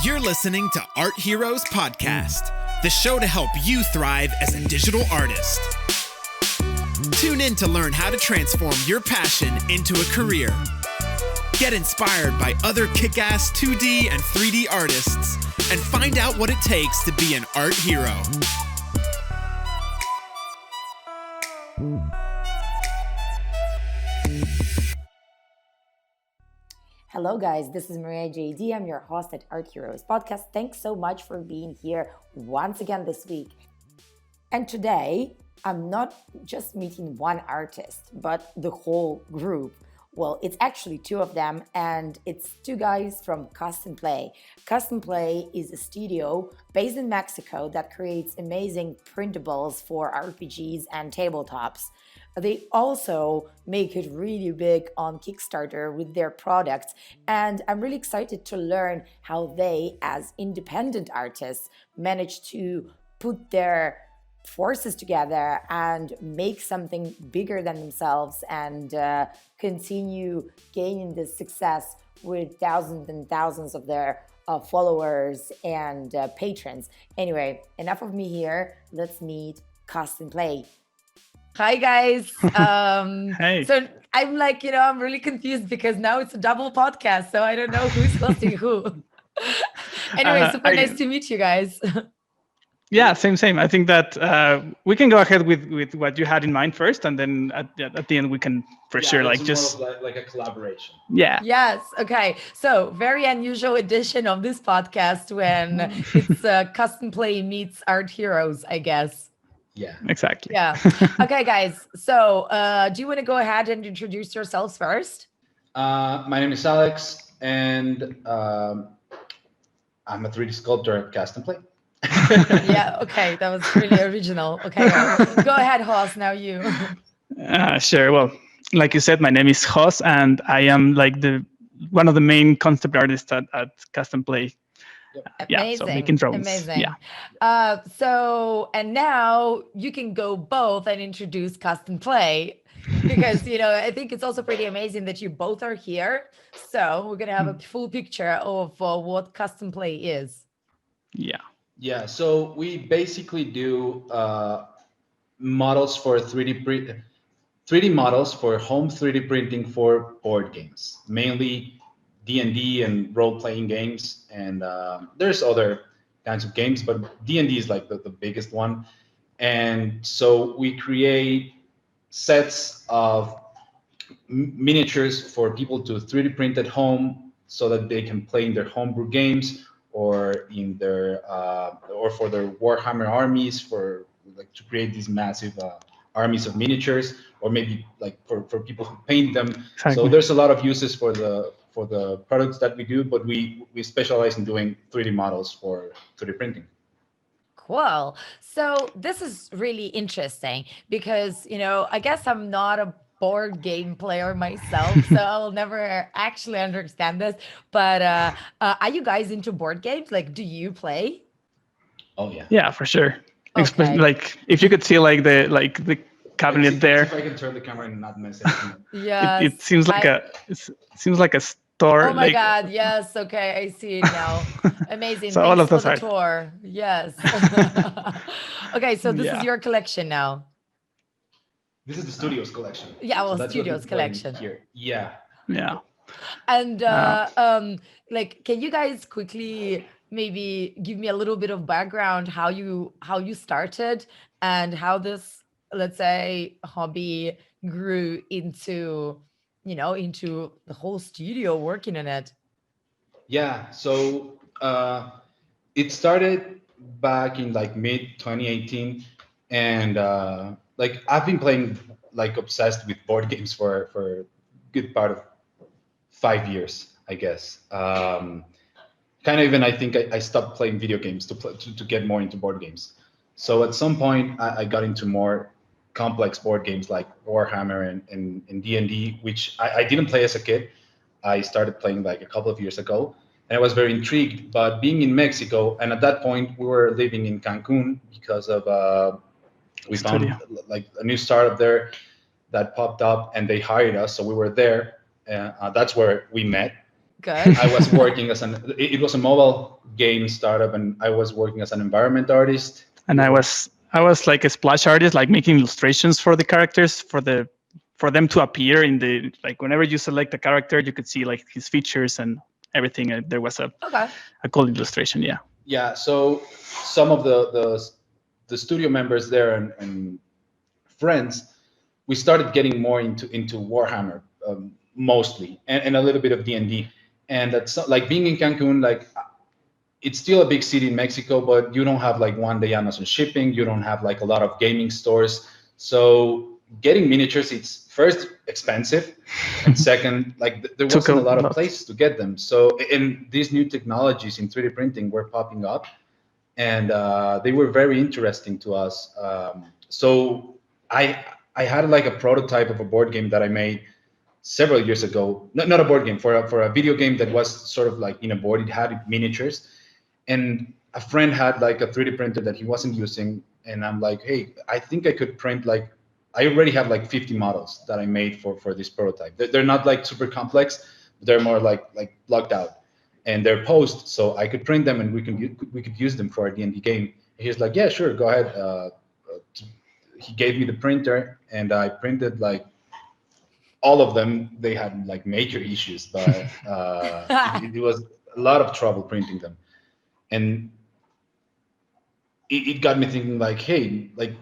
You're listening to Art Heroes Podcast, the show to help you thrive as a digital artist. Tune in to learn how to transform your passion into a career. Get inspired by other kick-ass 2D and 3D artists, and find out what it takes to be an art hero. Hello guys, this is Maria JD. I'm your host at Art Heroes Podcast. Thanks so much for being here once again this week. And today, I'm not just meeting one artist, but the whole group. Well, it's actually two of them, and it's two guys from Custom Play. Custom Play is a studio based in Mexico that creates amazing printables for RPGs and tabletops. They also make it really big on Kickstarter with their products, and I'm really excited to learn how they, as independent artists, manage to put their forces together and make something bigger than themselves and continue gaining this success with thousands and thousands of their followers and patrons. Anyway, enough of me here. Let's meet Custom Play. Hi guys. Hey. So I'm like, I'm really confused because now it's a double podcast, so I don't know who's hosting who. Anyway, super nice to meet you guys. Yeah, same. I think that we can go ahead with what you had in mind first, and then at the end we can sure just like a collaboration. Yeah. Yes. Okay. So very unusual edition of this podcast when it's Custom Play meets Art Heroes, I guess. Yeah, exactly. Yeah. Okay, guys. So do you want to go ahead and introduce yourselves first? My name is Alex, and I'm a 3D sculptor at Custom Play. Yeah. Okay. That was really original. Okay. Go ahead, Jos. Now you. Sure. Well, like you said, my name is Jos, and I am like one of the main concept artists at Custom Play. Amazing. So making drones. Amazing. Yeah. So, and now you can go both and introduce Custom Play because, I think it's also pretty amazing that you both are here. So we're going to have a full picture of what Custom Play is. Yeah. So we basically do models for 3D models for home 3D printing for board games, mainly D&D and role-playing games, and there's other kinds of games, but D&D is like the biggest one. And so we create sets of miniatures for people to 3D print at home so that they can play in their homebrew games or in their or for their Warhammer armies to create these massive armies of miniatures, or maybe like for people who paint them. Exactly. So there's a lot of uses for the products that we do, but we specialize in doing 3D models for 3D printing. Cool. So this is really interesting because, I guess I'm not a board game player myself, so I'll never actually understand this. But are you guys into board games? Like, do you play? Oh, yeah. Yeah, for sure. Okay. Like, if you could see the cabinet there. If I can turn the camera and not mess it. Yeah. It seems like a store. Oh my God! Yes. Okay, I see it now. Amazing. So Thanks all of for those the are tour. Yes. Okay, so this is your collection now. This is the studio's collection. Yeah, well, so studio's collection. Here. Yeah. And can you guys quickly maybe give me a little bit of background how you started and how this, let's say, hobby grew into the whole studio working in it? Yeah, so it started back in like mid 2018, and I've been playing obsessed with board games for a good part of 5 years, I guess. Kind of even I think I stopped playing video games to get more into board games. So at some point I got into more complex board games like Warhammer and D&D, which I didn't play as a kid. I started playing like a couple of years ago, and I was very intrigued. But being in Mexico, and at that point we were living in Cancun because of we found like a new startup there that popped up, and they hired us, so we were there. That's where we met. Good. I was working as it was a mobile game startup, and I was working as an environment artist. And I was like a splash artist, like making illustrations for the characters for them to appear in the, like whenever you select a character, you could see like his features and everything. There was a cool illustration. Yeah. Yeah. So some of the studio members there and friends, we started getting more into Warhammer, mostly, and a little bit of D&D. And that's like being in Cancun, like it's still a big city in Mexico, but you don't have like one day Amazon shipping. You don't have like a lot of gaming stores. So getting miniatures, it's first expensive, and second, like there wasn't a lot of places to get them. So in these new technologies in 3D printing were popping up, and they were very interesting to us. So I had like a prototype of a board game that I made several years ago. Not a board game, for a video game that was sort of like in a board. It had miniatures, and a friend had like a 3D printer that he wasn't using, and I'm like, hey, I think I could print like, I already have like 50 models that I made for this prototype. They're not like super complex, they're more like blocked out, and they're posed, so I could print them and we could use them for our D&D game. And he's like, yeah, sure, go ahead. He gave me the printer, and I printed like all of them. They had like major issues, but it was a lot of trouble printing them. And it got me thinking like, hey, like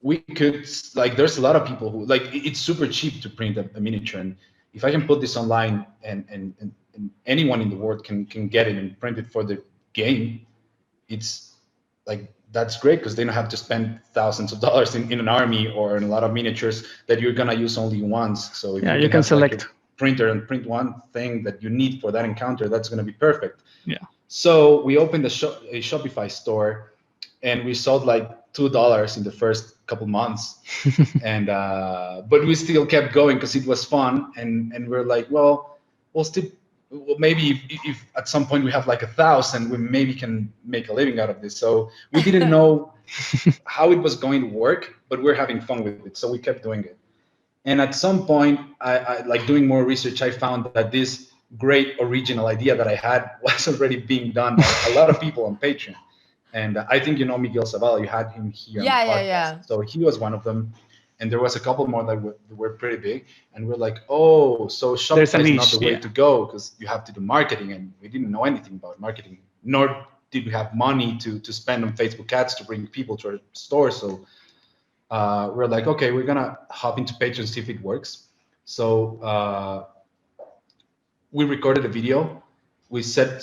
we could, like, there's a lot of people who like, it's super cheap to print a miniature, and if I can put this online and anyone in the world can get it and print it for the game, it's like, that's great, because they don't have to spend thousands of dollars in an army or in a lot of miniatures that you're gonna use only once. So if you can select like printer and print one thing that you need for that encounter, that's gonna be perfect. Yeah. So we opened a Shopify store, and we sold like $2 in the first couple months, and but we still kept going because it was fun, and we're like, well, maybe if at some point we have like 1,000, we maybe can make a living out of this. So we didn't know how it was going to work, but we're having fun with it, so we kept doing it. And at some point, I like doing more research, I found that this great original idea that I had was already being done by a lot of people on Patreon. And I think you know Miguel Zavala, you had him here on the podcast. Yeah. So he was one of them. And there was a couple more that were pretty big. And we're like, oh, so Shopify is not the way to go, because you have to do marketing. And we didn't know anything about marketing, nor did we have money to spend on Facebook ads to bring people to our store. So we're like, okay, we're going to hop into Patreon, see if it works. So we recorded a video. We set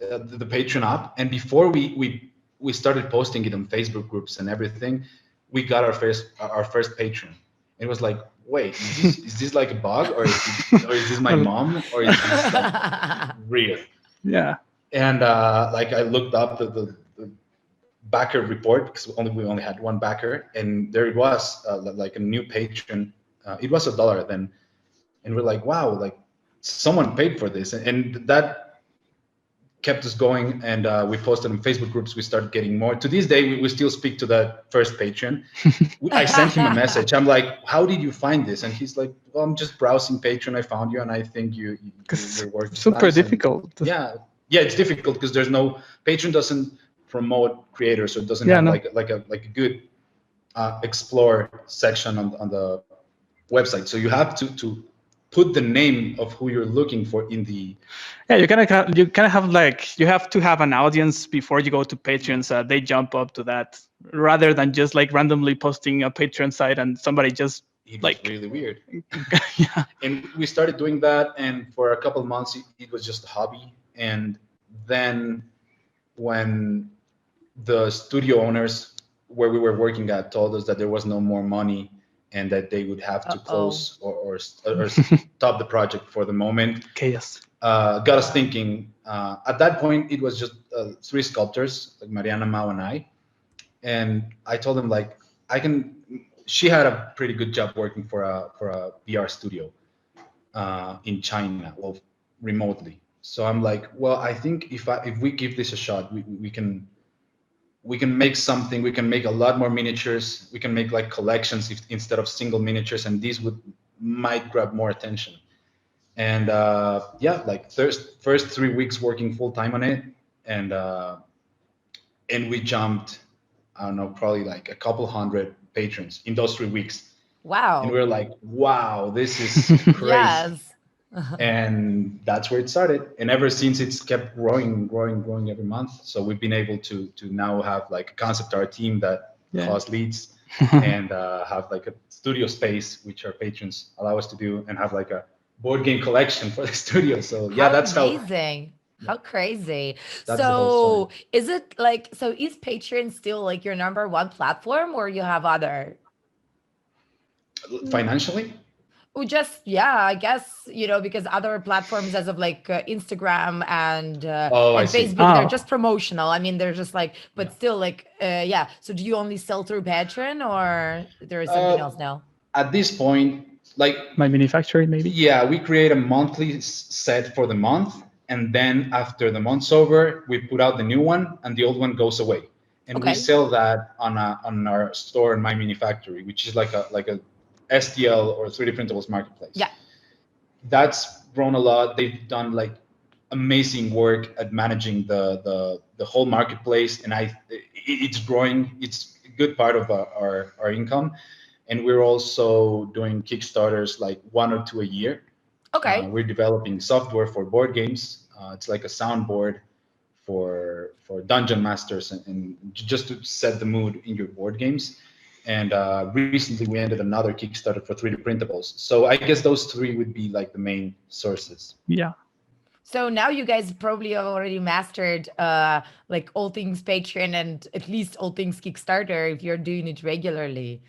the Patreon up, and before we started posting it on Facebook groups and everything, we got our first patron. It was like, wait, is this like a bug, or is this my mom, or is this like real? Yeah. And like I looked up the backer report, because we only had one backer, and there it was, like a new patron. It was $1 then, and we're like, wow, like someone paid for this, and that kept us going. And we posted on Facebook groups. We started getting more. To this day, we still speak to that first patron. I sent him a message. I'm like, how did you find this? And he's like, well, I'm just browsing Patreon. I found you, and I think your work is super nice. difficult. And yeah, it's difficult because there's no, Patreon doesn't promote creators, so it doesn't have like a good explore section on the website. So you have to put the name of who you're looking for in the. Yeah, you kind of have like, you have to have an audience before you go to Patreon, so they jump up to that, rather than just like randomly posting a Patreon site and somebody just it like was really weird. Yeah. And we started doing that, and for a couple of months it was just a hobby. And then when the studio owners where we were working at told us that there was no more money, and that they would have to close or stop the project for the moment. Chaos. Got us thinking. At that point, it was just 3 sculptors, like Mariana, Mao, and I. And I told them, like, she had a pretty good job working for a VR studio in China, well, remotely. So I'm like, well, I think if we give this a shot, we can make something. We can make a lot more miniatures. We can make like collections instead of single miniatures, and these might grab more attention. And yeah, like first 3 weeks working full time on it, and we jumped, I don't know, probably like a couple hundred patrons in those 3 weeks, and we Wow. are like, wow, this is crazy. Yes. And that's where it started, and ever since it's kept growing every month. So we've been able to now have like a concept art team that Yeah. Jos leads, and have like a studio space which our patrons allow us to do, and have like a board game collection for the studio. So yeah, How that's how, amazing. yeah, How crazy. that's the whole story. So, is it like, so is Patreon still like your number one platform, or you have other? Financially, Or just, yeah, I guess, because other platforms as of like Instagram oh, I and see. Facebook, they're Oh, just promotional. I mean, they're just like, Yeah. but still like, yeah. So do you only sell through Patreon, or there is something uh, else now? at this point, like, my manufacturer maybe. yeah, we create a monthly set for the month, and then after the month's over, we put out the new one, and the old one goes away, and we Okay. sell that on our store in My Manufactory, which is like a STL or 3D printables marketplace. Yeah. That's grown a lot. They've done like amazing work at managing the whole marketplace, and it's growing. It's a good part of our income, and we're also doing Kickstarters, like 1 or 2 a year. Okay. We're developing software for board games. It's like a soundboard for dungeon masters, and just to set the mood in your board games. And recently we ended another Kickstarter for 3D printables. So I guess those three would be like the main sources. Yeah. So now you guys probably already mastered like all things Patreon and at least all things Kickstarter if you're doing it regularly.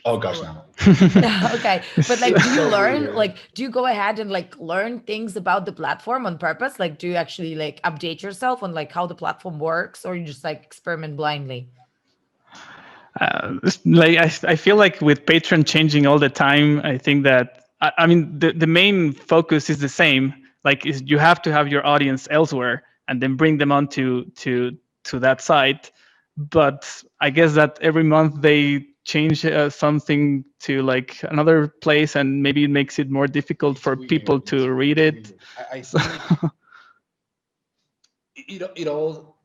Oh gosh, So no. okay, but like, do you So learn, weird. like, do you go ahead and like learn things about the platform on purpose? Like, do you actually like update yourself on like how the platform works, or you just like experiment blindly? Like I feel like with Patreon changing all the time, I think that I mean the main focus is the same. Like is you have to have your audience elsewhere and then bring them on to that site. But I guess that every month they change something to like another place, and maybe it makes it more difficult It's for people weird. to read It's it. weird. I So, think it all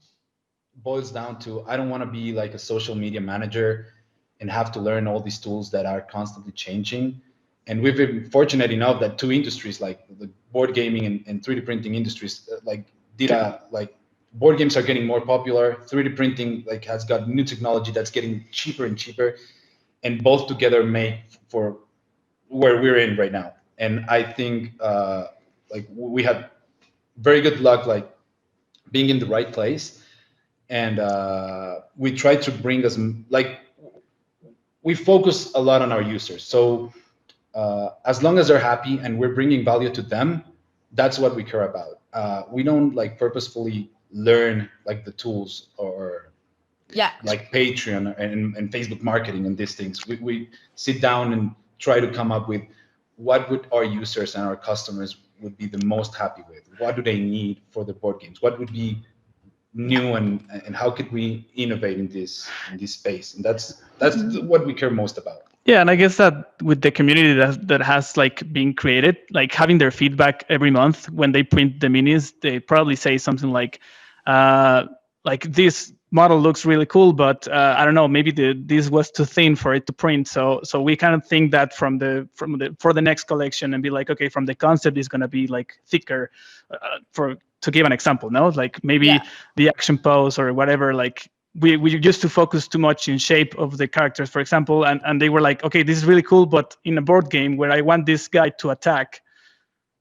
boils down to, I don't want to be like a social media manager and have to learn all these tools that are constantly changing. And we've been fortunate enough that two industries, like the board gaming and 3D printing industries, like did a like board games are getting more popular. 3D printing like has got new technology that's getting cheaper and cheaper, and both together make for where we're in right now. And I think like we had very good luck, like being in the right place, and we try to bring us, like, we focus a lot on our users. So as long as they're happy and we're bringing value to them, that's what we care about. We don't like purposefully learn like the tools, or Yeah. like Patreon and Facebook marketing and these things. We sit down and try to come up with what would our users and our customers would be the most happy with. What do they need for the board games? What would be Yeah. new, and how could we innovate in this space? And that's what we care most about. yeah, and I guess that with the community that has like been created, like having their feedback every month when they print the minis, they probably say something like this model looks really cool, but I don't know, maybe this was too thin for it to print. So we kind of think that for the next collection, and be like, okay, from the concept is going to be like thicker, for to give an example, no, like maybe Yeah. the action pose or whatever, like we used to focus too much in shape of the characters, for example, and they were like, okay, this is really cool, but in a board game where I want this guy to attack,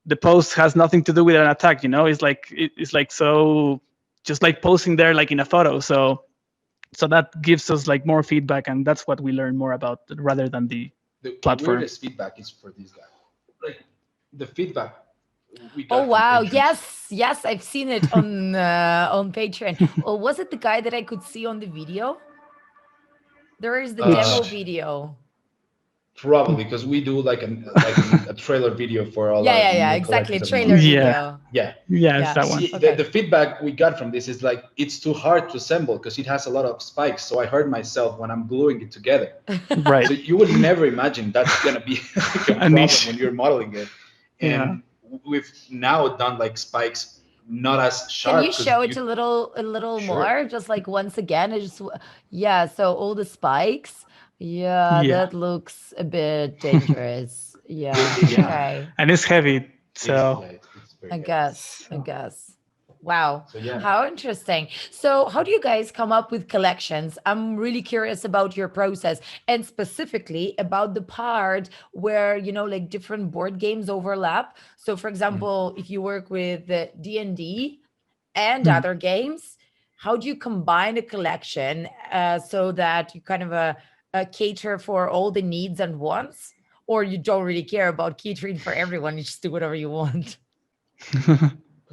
the pose has nothing to do with an attack. It's like so just like posing there like in a photo. So that gives us like more feedback, and that's what we learn more about rather than the The platform. weirdest feedback is for this guy. Like the feedback we Oh got from wow! patrons. Yes, I've seen it on Patreon. Or was it the guy that I could see on the video? There is the Uh, demo Which video. Probably because we do like a trailer video for all our Yeah, new exactly. collections every Trailer month. yeah, video. Yeah. yeah, it's Yeah. that one. See, Okay. the feedback we got from this is like, it's too hard to assemble because it has a lot of spikes. So I hurt myself when I'm gluing it together. Right. So you would never imagine that's gonna be like a A problem niche. when you're modeling it. Yeah. And we've now done like spikes not as Can sharp you because show it you a little sure. more? Just like once again, I just yeah, so all the spikes. Yeah, Yeah. that looks a bit dangerous. Yeah, Yeah, okay. And it's heavy. So it's very I heavy. guess, I guess. Wow, So yeah. how interesting. So, how do you guys come up with collections? I'm really curious about your process and specifically about the part where, like different board games overlap. So, for Mhm. example, if you work with the D&D and mm, other games, how do you combine a collection so that you kind of cater for all the needs and wants? Or you don't really care about catering for everyone, you just do whatever you want?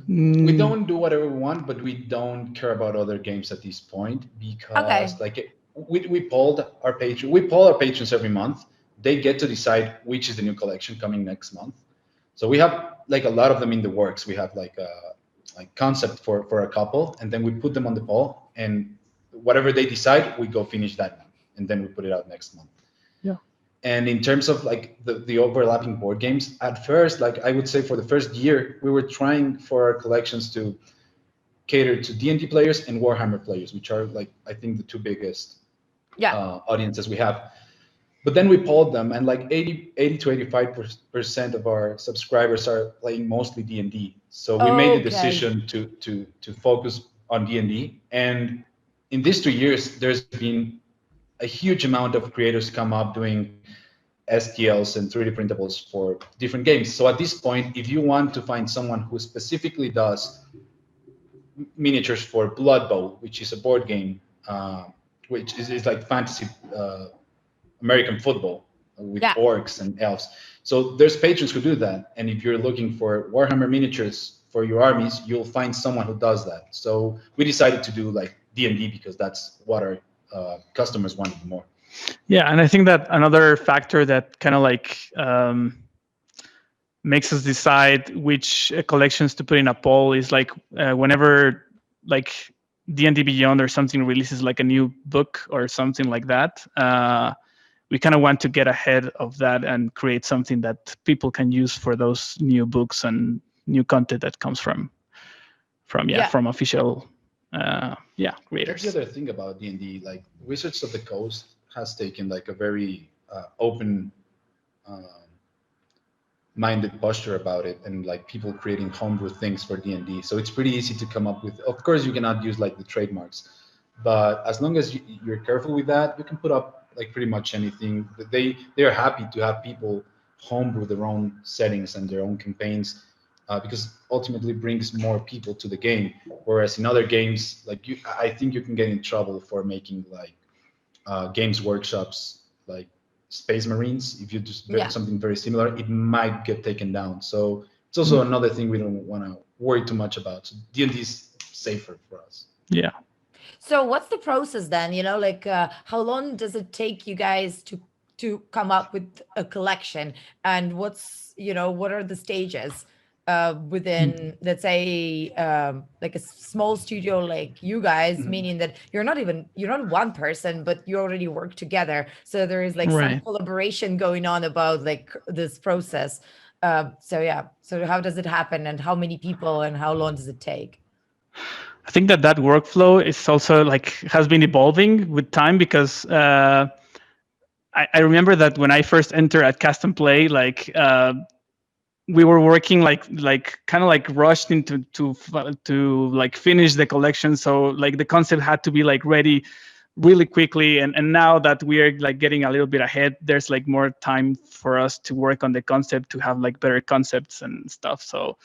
We mm, don't do whatever we want, but we don't care about other games at this point because Okay. we poll our patrons every month. They get to decide which is the new collection coming next month. So we have like a lot of them in the works. We have like a concept for a couple, and then we put them on the poll, and whatever they decide, we go finish that month, and then we put it out next month. yeah. And in terms of like the overlapping board games, at first, like I would say for the first year, we were trying for our collections to cater to D&D players and Warhammer players, which are like I think the two biggest Yeah. audiences we have. But then we polled them, and like 80 to 85% of our subscribers are playing mostly D&D. So we made the Okay. decision to focus on D&D. And in these 2 years, there's been a huge amount of creators come up doing STLs and 3D printables for different games. So at this point, if you want to find someone who specifically does miniatures for Blood Bowl, which is a board game, which is like fantasy American football with Yeah. orcs and elves. So there's patrons who do that. And if you're looking for Warhammer miniatures for your armies, you'll find someone who does that. So we decided to do like D&D because that's what our customers wanted more. Yeah, and I think that another factor that kind of like makes us decide which collections to put in a poll is like whenever like D&D Beyond or something releases like a new book or something like that, we kind of want to get ahead of that and create something that people can use for those new books and new content that comes Yeah. from official That's the creators. other thing about D&D. Like Wizards of the Coast has taken like a very open uh, minded posture about it, and like people creating homebrew things for D&D. So it's pretty easy to come up with. Of course, you cannot use like the trademarks, but as long as you're careful with that, you can put up like pretty much anything. They are happy to have people homebrew their own settings and their own campaigns because ultimately brings more people to the game. Whereas in other games, like I think you can get in trouble for making like games workshops like Space Marines. If you just build Yeah. something very similar, it might get taken down. So it's also another thing we don't want to worry too much about. So D&D is safer for us. Yeah. So what's the process then? Like how long does it take you guys to come up with a collection, and what are the stages within, let's say, like a small studio like you guys, Mhm. meaning that you're not one person, but you already work together. So there is like some Right. collaboration going on about like this process. So yeah. So how does it happen, and how many people, and how long does it take? I think that workflow is also like has been evolving with time because I remember that when I first entered at Cast and Play, like we were working like kind of like rushed into to like finish the collection. So like the concept had to be like ready really quickly. And now that we are like getting a little bit ahead, there's like more time for us to work on the concept to have like better concepts and stuff. So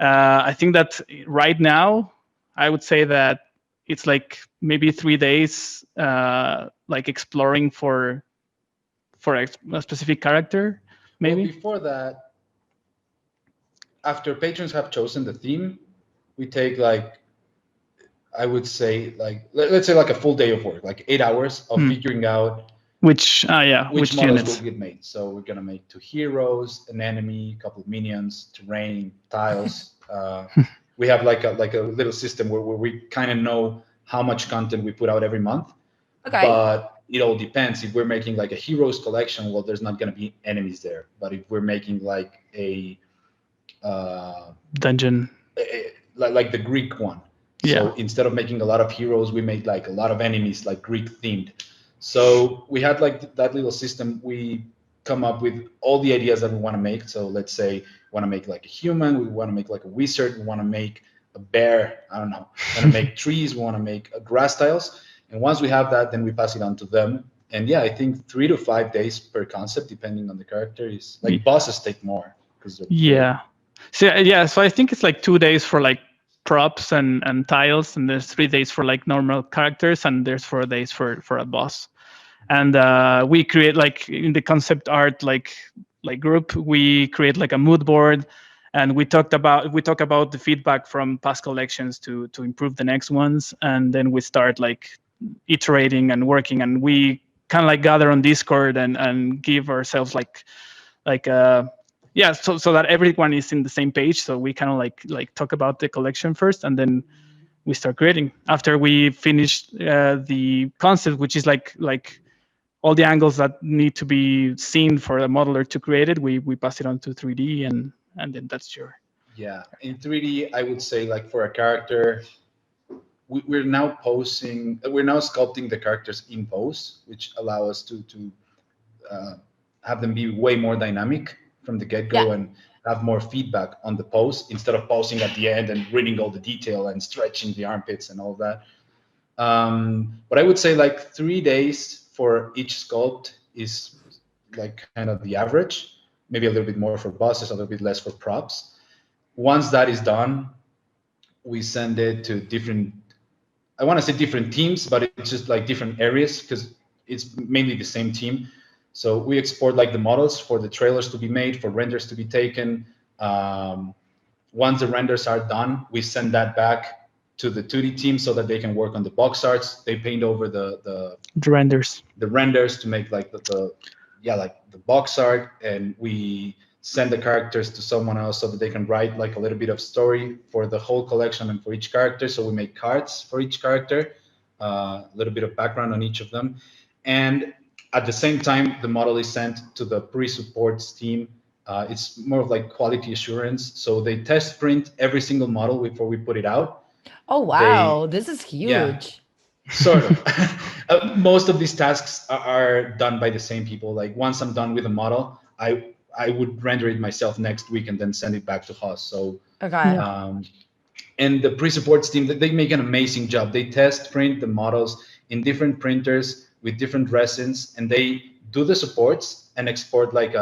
I think that right now, I would say that it's like maybe 3 days, like exploring for a specific character, Well, maybe. before that, after patrons have chosen the theme, we take like I would say like let's say like a full day of work, like 8 hours of Hmm. figuring out Which which models will units? get made. So we're gonna make two heroes, an enemy, a couple of minions, terrain, tiles. We have like a little system where we kind of know how much content we put out every month, Okay. but it all depends. If we're making like a heroes collection, well, there's not gonna be enemies there. But if we're making like a Dungeon. like the Greek one. Yeah. So instead of making a lot of heroes, we made like a lot of enemies, like Greek themed. So we had like that little system. We come up with all the ideas that we want to make. So let's say we want to make like a human, we want to make like a wizard, we want to make a bear. I don't know. We want to make trees, we want to make grass tiles. And once we have that, then we pass it on to them. And yeah, I think 3 to 5 days per concept, depending on the character. Is like bosses take more because Yeah. So I think it's like 2 days for like props and tiles, and there's 3 days for like normal characters, and there's 4 days for a boss. And we create like in the concept art like group, we create like a mood board, and we talk about the feedback from past collections to improve the next ones, and then we start like iterating and working, and we kind of like gather on Discord and give ourselves like yeah, so that everyone is in the same page. So we kind of like talk about the collection first, and then we start creating after we finish the concept, which is like all the angles that need to be seen for a modeler to create it. We pass it on to 3D, and then that's your. Yeah, in 3D, I would say like for a character, we're now we're now sculpting the characters in pose, which allow us to uh, have them be way more dynamic from the get-go Yeah. and have more feedback on the pose instead of posing at the end and reading all the detail and stretching the armpits and all that. But I would say like 3 days for each sculpt is like kind of the average, maybe a little bit more for bosses, a little bit less for props. Once that is done, we send it to different, I want to say different teams, but it's just like different areas because it's mainly the same team. So we export like the models for the trailers to be made, for renders to be taken. Once the renders are done, we send that back to the 2D team so that they can work on the box arts. They paint over The renders. the renders to make like like the box art, and we send the characters to someone else so that they can write like a little bit of story for the whole collection and for each character. So we make cards for each character, a little bit of background on each of them, and at the same time the model is sent to the pre-supports team. It's more of like quality assurance, so they test print every single model before we put it out. Oh wow, this is Yeah, huge. sort of. Most of these tasks are done by the same people. Like once I'm done with a model, I would render it myself next week and then send it back to Haas. So Okay. and the pre-supports team, they make an amazing job. They test print the models in different printers with different resins, and they do the supports and export like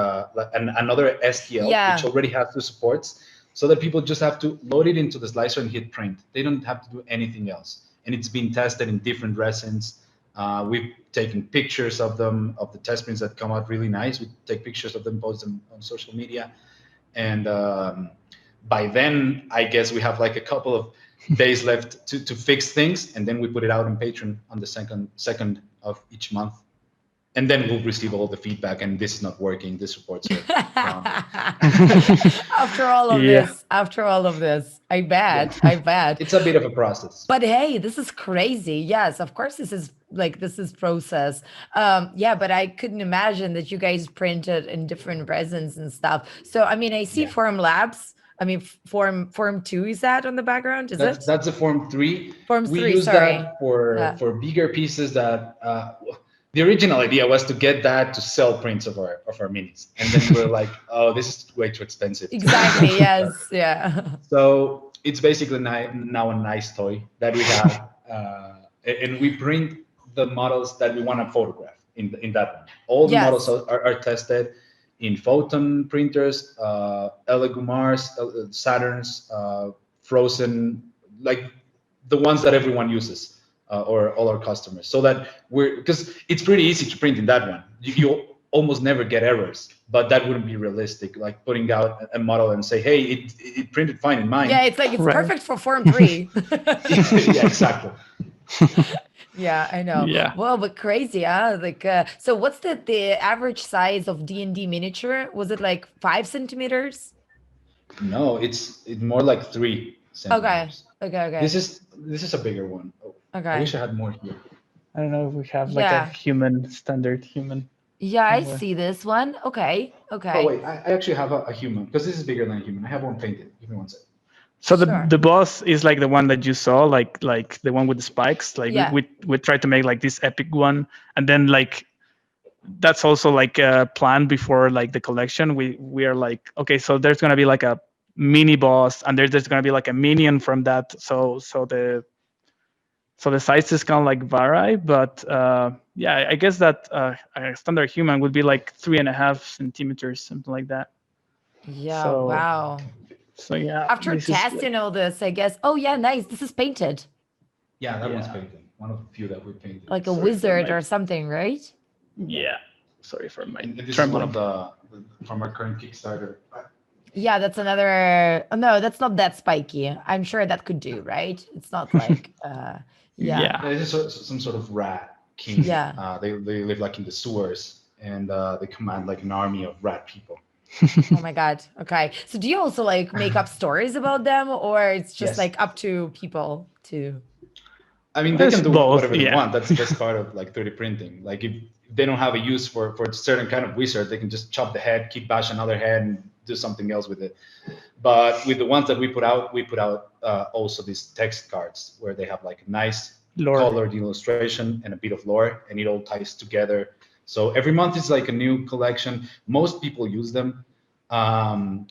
another STL, Yeah. which already has the supports, so that people just have to load it into the slicer and hit print. They don't have to do anything else. And it's been tested in different resins. We've taken pictures of them, of the test prints that come out really nice. We take pictures of them, post them on social media. And by then, I guess we have like a couple of days left to fix things. And then we put it out on Patreon on the second of each month. And then we'll receive all the feedback, and this is not working, this supports it. After all of this, I bet. It's a bit of a process. But hey, this is crazy. Yes, of course, this is process. Yeah, but I couldn't imagine that you guys printed in different resins and stuff. So I mean, I see Form Labs. I mean, Form 2 is that on the background? Is That's a Form 3. Form We 3, use sorry. that for bigger pieces that the original idea was to get that to sell prints of our minis, and then we're like, oh, this is way too expensive. Exactly. Yes. Yeah. So it's basically now a nice toy that we have, and we print the models that we want to photograph in that one. All the models are tested in photon printers, Elegumars, Saturns, Frozen, like the ones that everyone uses. Or all our customers, so that because it's pretty easy to print in that one. You almost never get errors, but that wouldn't be realistic. Like putting out a model and say, hey, it printed fine in mine. Yeah, it's like it's perfect for Form 3. Yeah, exactly. Yeah, I know. Yeah. Well, but crazy, huh? Like, so what's the average size of D&D miniature? Was it like 5 centimeters? No, it's more like 3 centimeters. Okay. This is a bigger one. Oh, Okay. I wish I had more here. I don't know if we have like a standard human. Yeah, I Somewhere. see this one. Okay, Oh okay, wait, I actually have a human because this is bigger than a human. I have one painted. Give me one second. So sure. the boss is like the one that you saw, like the one with the spikes. Like we Yeah, we we tried to make like this epic one, and then like that's also like a plan before like the collection. We are like, okay, so there's gonna be like a mini boss, and there's gonna be like a minion from that. So the sizes kind of like vary, but yeah, I guess that a standard human would be like 3.5 centimeters, something like that. yeah, So wow. so yeah, After this is like testing all this, I guess, oh yeah, nice. This is painted Yeah, that one's yeah. painted. One of the few that we painted. like a Sorry for wizard my or something, right? yeah. Sorry for my And this is one of trembling. the from our current Kickstarter. Yeah, that's another. Oh, no, that's not that spiky. I'm sure that could do, right? It's not like, yeah, Yeah. Yeah, this is some sort of rat king. yeah. They live like in the sewers, and they command like an army of rat people. Oh my God. Okay. So do you also like make up stories about them, or it's just Yes, like up to people to? I mean they It's can do both, whatever they yeah. want. That's part of like 3D printing. Like if they don't have a use for a certain kind of wizard, they can just chop the head, keep bash another head, and do something else with it. But with the ones that we put out also these text cards where they have like a nice Lore. colored illustration and a bit of lore, and it all ties together. So every month is like a new collection. Most people use them.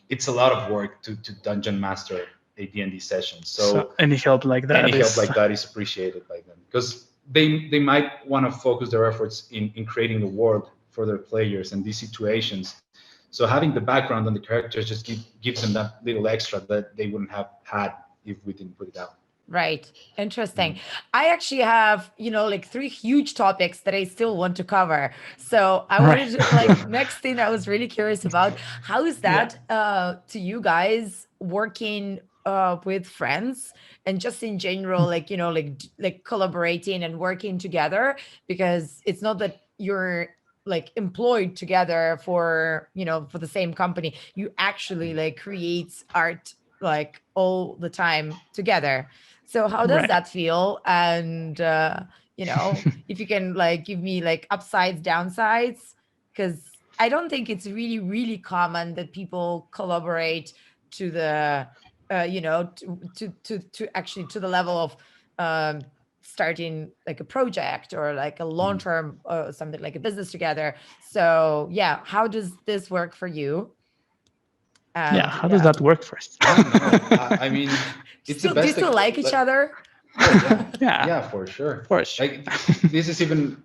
It's a lot of work to dungeon master a D&D session. So So any help like any that help is like that is appreciated by them because they might want to focus their efforts in creating a world for their players and these situations. So having the background and the characters just gives them that little extra that they wouldn't have had if we didn't put it out. Right. Interesting. Mm. I actually have, like three huge topics that I still want to cover. So I right. wanted to, like, next thing I was really curious about, how is Yeah. that to you guys working with friends and just in general, like, like collaborating and working together, because it's not that you're like employed together for, for the same company. You actually like create art like all the time together. So how does Right. that feel? And if you can like give me like upsides, downsides, because I don't think it's really, really common that people collaborate to the to actually to the level of um starting like a project or like a long Mm. term something like a business together. So yeah, how does this work for you? Yeah. And How does yeah, that work first? I don't know. I mean, it's the do you best. still like each other? Oh yeah, yeah. yeah, for sure. For sure. Like this is even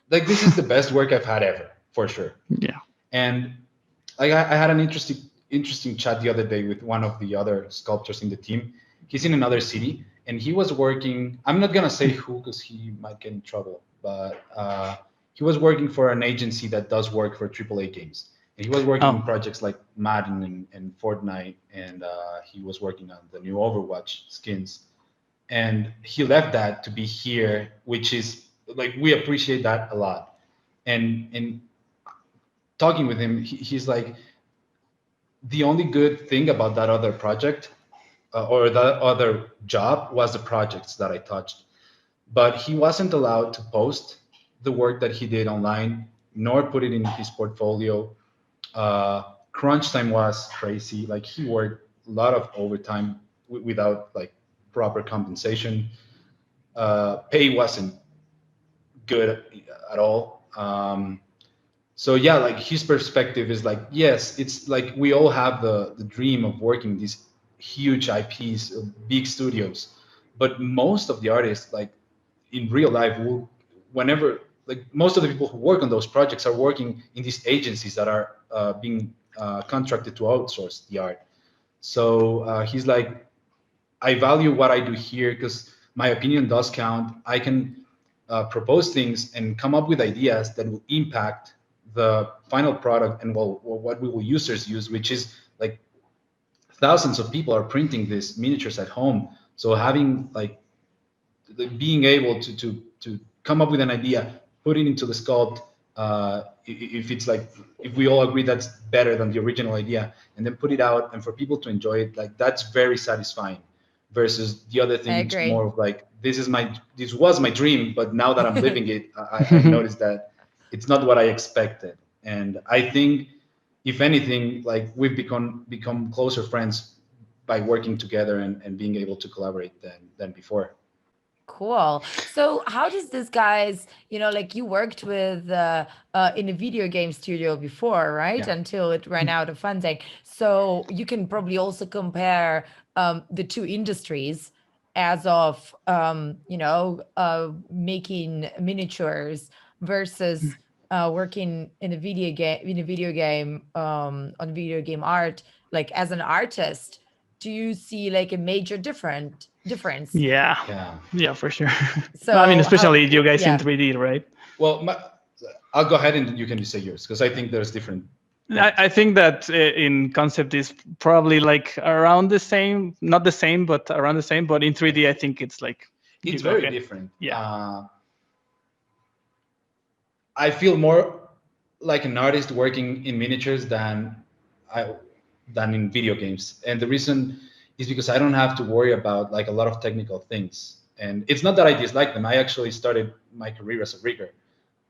like this is the best work I've had ever, for sure. Yeah. And like I had an interesting chat the other day with one of the other sculptors in the team. He's in another city, and he was working. I'm not gonna say who because he might get in trouble, but he was working for an agency that does work for AAA games. And he was working on Oh. projects like Madden and Fortnite, and he was working on the new Overwatch skins. And he left that to be here, which is like we appreciate that a lot. And talking with him, he's like, the only good thing about that other project or that other job was the projects that I touched. But he wasn't allowed to post the work that he did online, nor put it in his portfolio. Crunch time was crazy. Like he worked a lot of overtime without like proper compensation. Pay wasn't good at all. So yeah, like his perspective is like, yes, it's like we all have the dream of working these huge IPs, big studios, but most of the artists, like in real life, will whenever like most of the people who work on those projects are working in these agencies that are being contracted to outsource the art. So he's like, I value what I do here because my opinion does count. I can propose things and come up with ideas that will impact the final product and well, what we will users use, which is like thousands of people are printing these miniatures at home. So having like being able to come up with an idea, put it into the sculpt. If it's like if we all agree that's better than the original idea, and then put it out and for people to enjoy it, like that's very satisfying. Versus the other I thing, it's more agree. of like this was my dream, but now that I'm living it, I've noticed that. it's not what I expected. And I think, if anything, like we've become closer friends by working together and being able to collaborate than before. Cool. So how does this guys, like you worked with in a video game studio before, right? Yeah. Until it ran out of funding. So you can probably also compare the two industries as of making miniatures versus working in a video game on video game art, like as an artist. Do you see like a major difference? Yeah, Yeah. yeah, for sure. I mean, So how, especially you guys in yeah, 3D, right? Well, I'll go ahead and you can say yours because I think there's different points. I think that in concept is probably like around the same, not the same, but around the same. But in 3D, I think it's like you It's go very ahead. different. Yeah. I feel more like an artist working in miniatures I than in video games, and the reason is because I don't have to worry about like a lot of technical things. And it's not that I dislike them. I actually started my career as a rigger,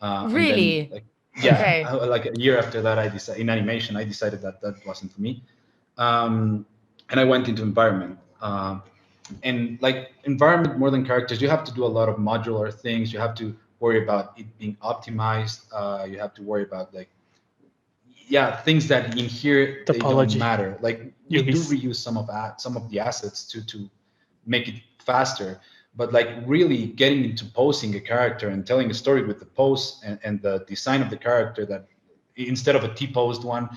and then really? like yeah, Okay. like a year after that, I decided in animation. I decided that that wasn't for me, and I went into environment. And like environment more than characters, you have to do a lot of modular things. You have to worry about it being optimized. You have to worry about like yeah things that in here they don't Topology, matter. Like we do UVs. reuse some of the assets to make it faster, but like really getting into posing a character and telling a story with the pose and the design of the character, that instead of a T-posed one,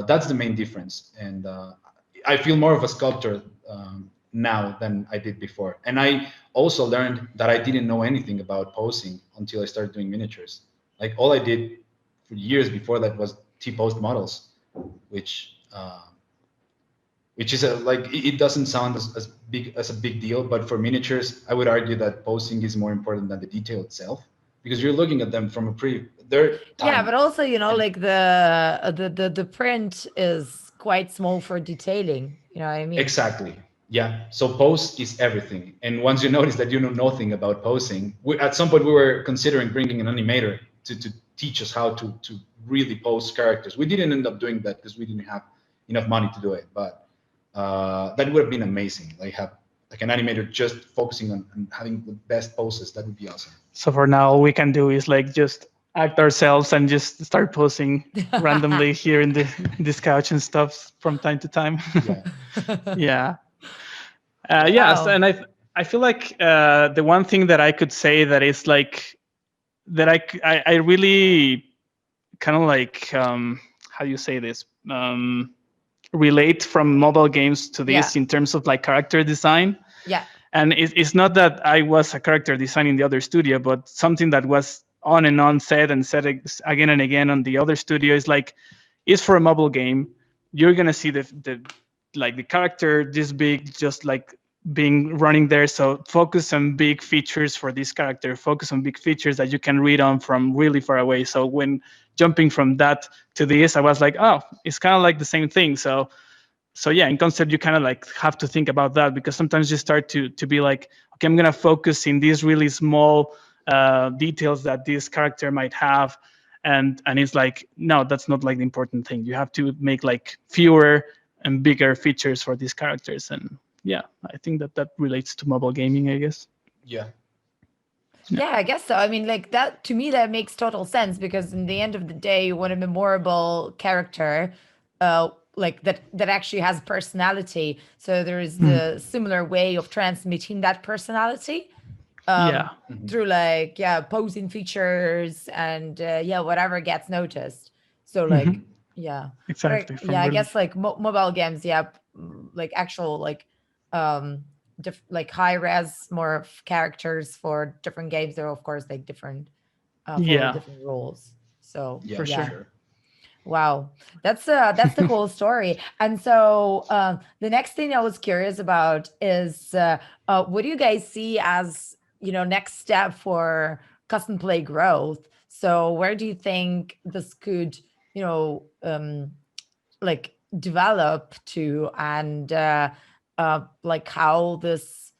that's the main difference. And I feel more of a sculptor now than I did before. And I also learned that I didn't know anything about posing until I started doing miniatures. Like all I did for years before that was T-posed models, which which is like it doesn't sound as big as a big deal, but for miniatures, I would argue that posing is more important than the detail itself because you're looking at them from a pretty they're Yeah, tiny. but also, And like the print is quite small for detailing. You know what I mean? exactly. Yeah. So pose is everything. And once you notice that you know nothing about posing, at some point we were considering bringing an animator to teach us how to really pose characters. We didn't end up doing that because we didn't have enough money to do it. But that would have been amazing. Like have like an animator just focusing on having the best poses. That would be awesome. So for now, all we can do is like just act ourselves and just start posing randomly here in this couch and stuff from time to time. Yeah. Yeah. Yes, Wow. and I feel like the one thing that I could say that is like that I really kind of like how do you say this relate from mobile games to Yeah. this in terms of like character design. Yeah. And it's not that I was a character design in the other studio, but something that was on and on said and said again and again on the other studio is like, is for a mobile game, you're gonna see the like the character this big, just like being running there. So focus on big features for this character. Focus on big features that you can read on from really far away. So when jumping from that to this, I was like, oh, it's kind of like the same thing. So yeah, in concept you kind of like have to think about that, because sometimes you start to be like, okay, I'm gonna focus in these really small details that this character might have, and it's like, no, that's not like the important thing. You have to make like fewer and bigger features for these characters. And yeah, I think that relates to mobile gaming, I guess. Yeah. Yeah, I guess so. I mean, like that to me, that makes total sense because in the end of the day, you want a memorable character, like that actually has personality. So there is the similar way of transmitting that personality Yeah, through like posing features and whatever gets noticed. So like yeah, but exactly, from I really. guess like mobile games, like actual like like high res more of characters for different games. There are of course like different follow Yeah, different rules. So Yeah, for for yeah. sure. sure. Wow, that's the whole story. And so the next thing I was curious about is what do you guys see as next step for custom play growth? So where do you think this could like develop to, and like how this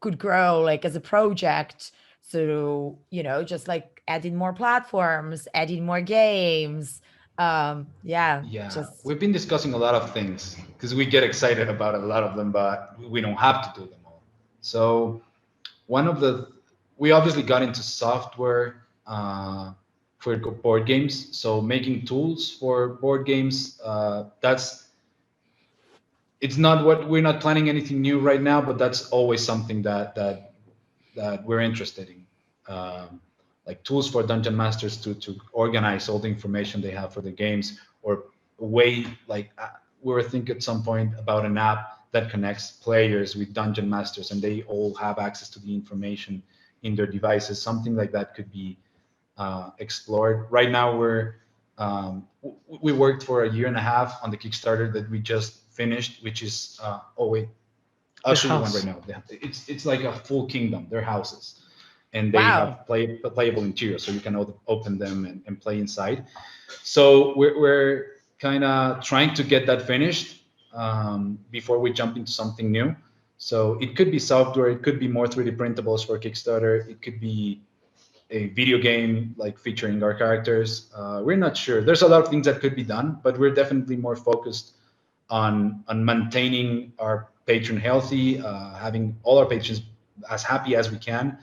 could grow like as a project? So just like adding more platforms, adding more games. Yeah, Yeah, just we've been discussing a lot of things because we get excited about a lot of them, but we don't have to do them all. So one of the we obviously got into software for board games. So making tools for board games, that's it's not what we're not planning anything new right now, but that's always something that we're interested in. Like tools for dungeon masters to organize all the information they have for the games, or a way like we were thinking at some point about an app that connects players with dungeon masters and they all have access to the information in their devices. Something like that could be explored. Right now, we worked for a year and a half on the Kickstarter that we just finished, which is oh wait, I'll The show you one right house. now. It's like a full kingdom. They're houses, and they wow. have playable interior, so you can open them and play inside. So we're kind of trying to get that finished before we jump into something new. So it could be software, it could be more 3D printables for Kickstarter, it could be a video game like featuring our characters. We're not sure. There's a lot of things that could be done, but we're definitely more focused on maintaining our patron healthy, having all our patrons as happy as we can,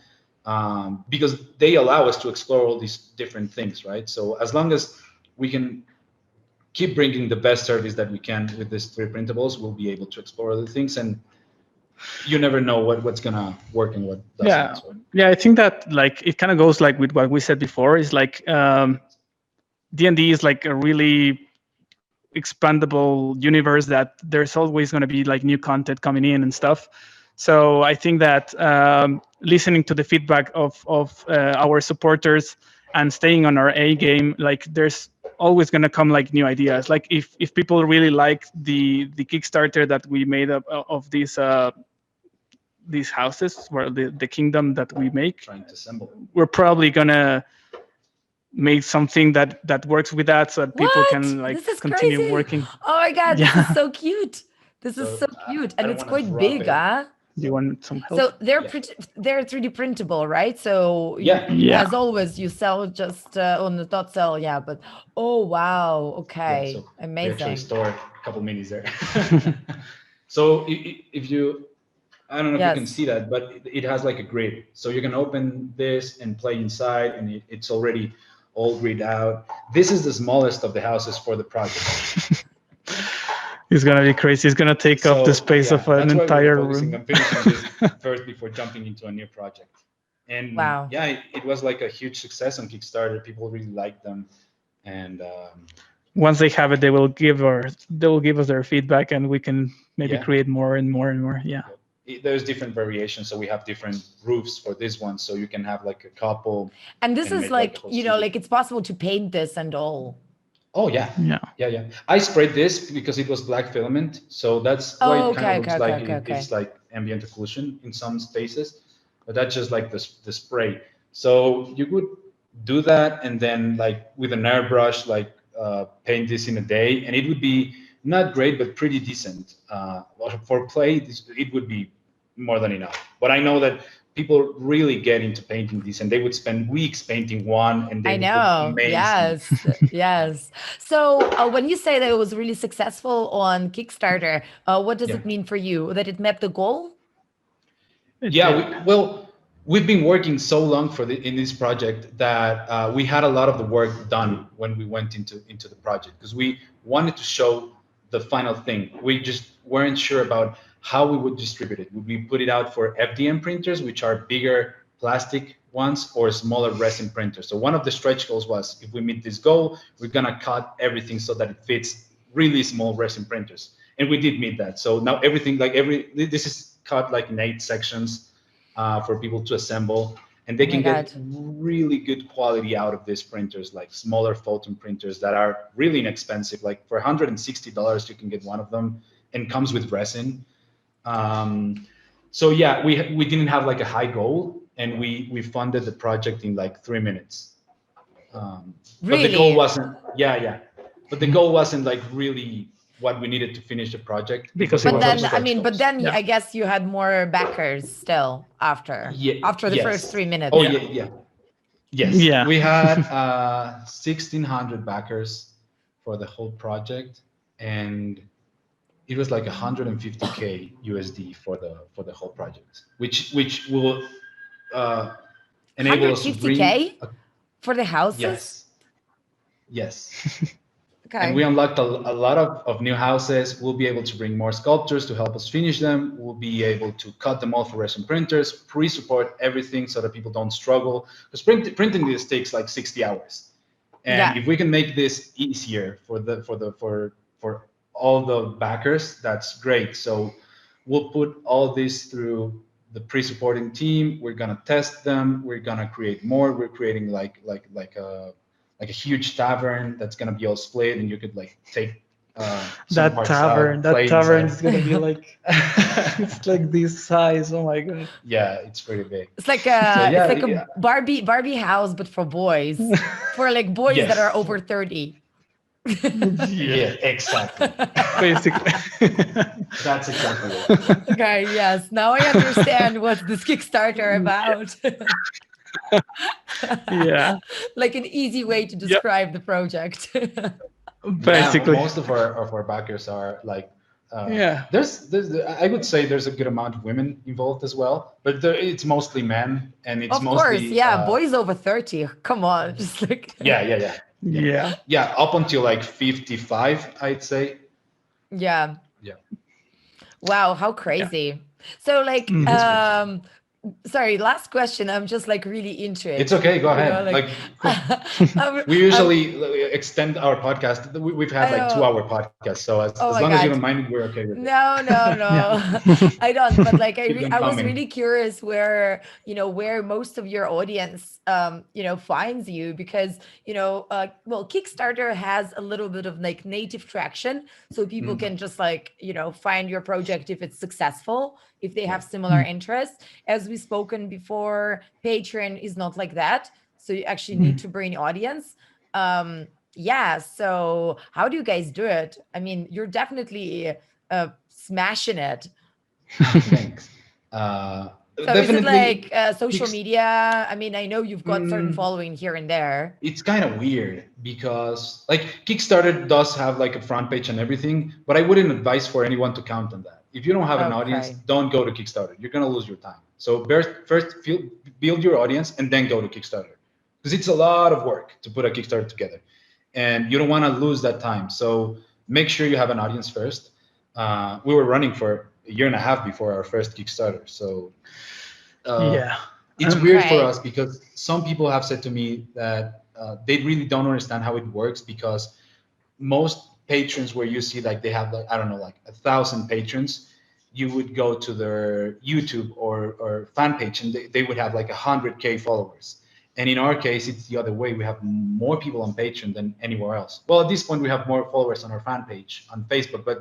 because they allow us to explore all these different things, right? So as long as we can keep bringing the best service that we can with these three printables, we'll be able to explore other things, and you never know what's gonna work and what doesn't. Yeah, So yeah. I think that like it kind of goes like with what we said before. Is like D&D is like a really expandable universe that there's always going to be like new content coming in and stuff. So I think that listening to the feedback of our supporters and staying on our A game, like there's always going to come like new ideas. Like if people really like the Kickstarter that we made of these houses, where the kingdom that we make, trying to assemble. we're probably gonna make something that works with that, so that people What? can like This is continue crazy. working. Oh my God, this is Yeah. so cute. This is So so cute. I And don't it's want to quite drop big, it. huh? Do you want some help? So they're Yeah. they're 3D printable, right? So Yeah. Yeah. as always, you sell just on the dot sell, yeah. But oh wow, Yeah, okay, so we actually amazing. store a couple minis there. So if you, I don't know if you can Yes. see that, but it has like a grid. So you can open this and play inside, and it's already all grid out. This is the smallest of the houses for the project. It's gonna be crazy. It's gonna take up the So space yeah, of an that's why we're entire focusing room. on finishing this first before jumping into a new project. And Wow. yeah, it was like a huge success on Kickstarter. People really liked them, and Once they have it, they will give us their feedback, and we can maybe yeah. create more and more and more. Yeah. There's different variations, so we have different roofs for this one, so you can have like a couple And this and is make like a like, whole you know, studio. like it's possible to paint this and all. Oh yeah, Yeah. yeah. I sprayed this because it was black filament, so that's why Oh, it kind okay, of okay, looks okay, like okay, okay. it's like ambient occlusion in some spaces, but that's just like the spray. So you would do that, and then like with an airbrush, like paint this in a day, and it would be not great but pretty decent. For play, it would be more than enough. But I know that people really get into painting these, and they would spend weeks painting one, and they I would look know. amazing. Yes. Yes. So when you say that it was really successful on Kickstarter, what does Yeah. it mean for you? That it met the goal? Yeah, we've been working so long in this project that we had a lot of the work done when we went into the project, because we wanted to show the final thing. We just weren't sure about how we would distribute it. Would we put it out for FDM printers, which are bigger plastic ones, or smaller resin printers? So one of the stretch goals was, if we meet this goal, we're gonna cut everything so that it fits really small resin printers, and we did meet that. So now everything, like this is cut like in 8 sections for people to assemble, and they Oh my can God. get really good quality out of these printers, like smaller photon printers that are really inexpensive. Like for $160, you can get one of them, and comes with resin. So yeah, we didn't have like a high goal, and we funded the project in like 3 minutes. But the goal Really? wasn't, yeah. But the goal wasn't like really what we needed to finish the project, Because it But was our then, also I stretch mean, but goals. then Yeah. I guess you had more backers still after Yeah, the first yes. 3 minutes. Oh Yeah. yeah. Yes, Yeah. we had 1,600 backers for the whole project, and it was like 150K USD for the whole project, which will uh, enable us to bring 150K for the houses? yes, yes. And we Okay. unlocked a lot of new houses. We'll be able to bring more sculptors to help us finish them. We'll be able to cut them all for resin printers, pre-support everything so that people don't struggle. Because printing this takes like 60 hours. And Yeah. if we can make this easier for all the backers, that's great. So we'll put all this through the pre-supporting team. We're gonna test them. We're gonna create more. We're creating like a huge tavern that's gonna be all split, and you could like take some parts out, That play tavern inside. is gonna be like it's like this size. Oh my god. Yeah, it's pretty big. It's Yeah, like a yeah, Barbie house, but for boys, for like boys that are yes, over 30. Yeah, yeah, exactly. basically. That's exactly it. Okay, yes. Now I understand what's this Kickstarter about. Yeah. Like an easy way to Yep. describe the project. Yeah, Basically. most of our backers are like Yeah. there's I would say there's a good amount of women involved as well, but it's mostly men, and it's Of course, mostly yeah, boys over 30. Come on, just like yeah Yeah. yeah up until like 55, I'd say. yeah. Yeah, Wow, how Yeah. crazy. So like Mhm. it's crazy. sorry, last question. I'm just like really into It's it. okay. Go You know, ahead. like Like I'm, we I'm usually extend our podcast. We've had I like know. 2 hour podcasts, so as Oh long my as you don't God. mind, we're okay with it. No, no, Yeah. no. I don't. But like, Keep them I was coming. really curious where, where most of your audience, finds you because, well, Kickstarter has a little bit of like native traction. So people Mm, can just like, find your project if it's successful, if they yeah. have similar interests. As we spoken before, Patreon is not like that. So you actually need to bring audience. Yeah, so how do you guys do it? I mean, you're definitely smashing it. Thanks. Uh, So is it like Definitely, social Kicks- media? I mean, I know you've got certain mm, following here and there. it's kind of weird because like Kickstarter does have like a front page and everything, but I wouldn't advise for anyone to count on that. If you don't have an audience, Okay. don't go to Kickstarter. You're gonna lose your time. So build your audience and then go to Kickstarter because it's a lot of work to put a Kickstarter together, and you don't want to lose that time. So make sure you have an audience first. We were running for a year and a half before our first Kickstarter, so uh, Yeah. it's weird for Okay. us because some people have said to me that they really don't understand how it works because most patrons where you see like they have like I don't know like 1,000 patrons, you would go to their YouTube or fan page and they would have like 100K followers. And in our case, it's the other way. We have more people on Patreon than anywhere else. Well, at this point, we have more followers on our fan page on Facebook, but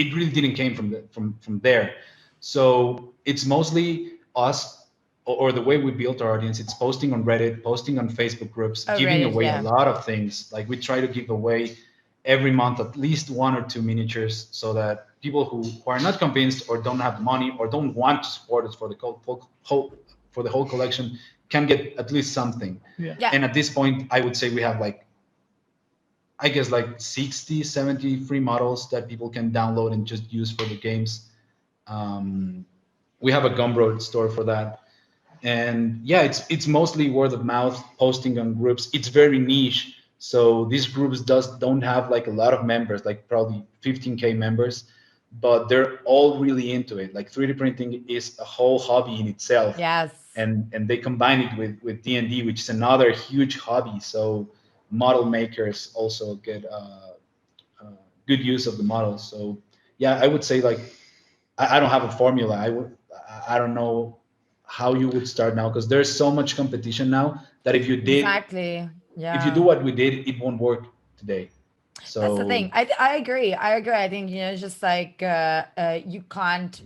it really didn't came from there. So it's mostly us or the way we built our audience. It's posting on Reddit, posting on Facebook groups, Oh, giving Reddit, away a yeah. lot of things. Like we try to give away every month at least 1 or 2 miniatures so that people who are not convinced or don't have the money or don't want to support us for the whole collection can get at least something. Yeah. Yeah. And at this point, I would say we have like I guess like 60, 70 free models that people can download and just use for the games. Um, we have a Gumroad store for that. And yeah, it's mostly word of mouth, posting on groups. It's very niche. So these groups don't have like a lot of members, like probably 15K members, but they're all really into it. Like 3D printing is a whole hobby in itself. Yes. And they combine it with D&D, which is another huge hobby. So model makers also get good use of the models. So yeah, I would say like I don't have a formula. I don't know how you would start now because there's so much competition now that Exactly. if you do Yeah. what we did, it won't work today. That's the thing. So I agree. I agree. I think, it's just like you can't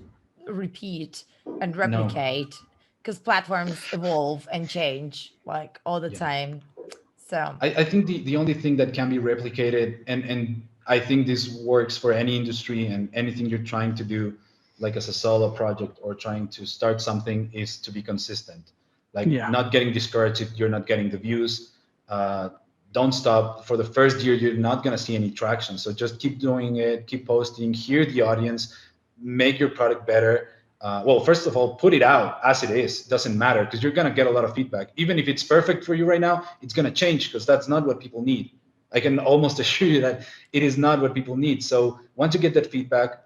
repeat and no, replicate because platforms evolve and change like all the yeah. time. So, I think the only thing that can be replicated, and I think this works for any industry and anything you're trying to do, like as a solo project or trying to start something, is to be consistent. Like, Yeah. not getting discouraged if you're not getting the views. Uh, don't stop. For the first year, you're not going to see any traction. So just keep doing it, keep posting, hear the audience, make your product better. Well, first of all, put it out as it is. Doesn't matter, because you're going to get a lot of feedback. Even if it's perfect for you right now, it's going to change, because that's not what people need. I can almost assure you that it is not what people need. So once you get that feedback,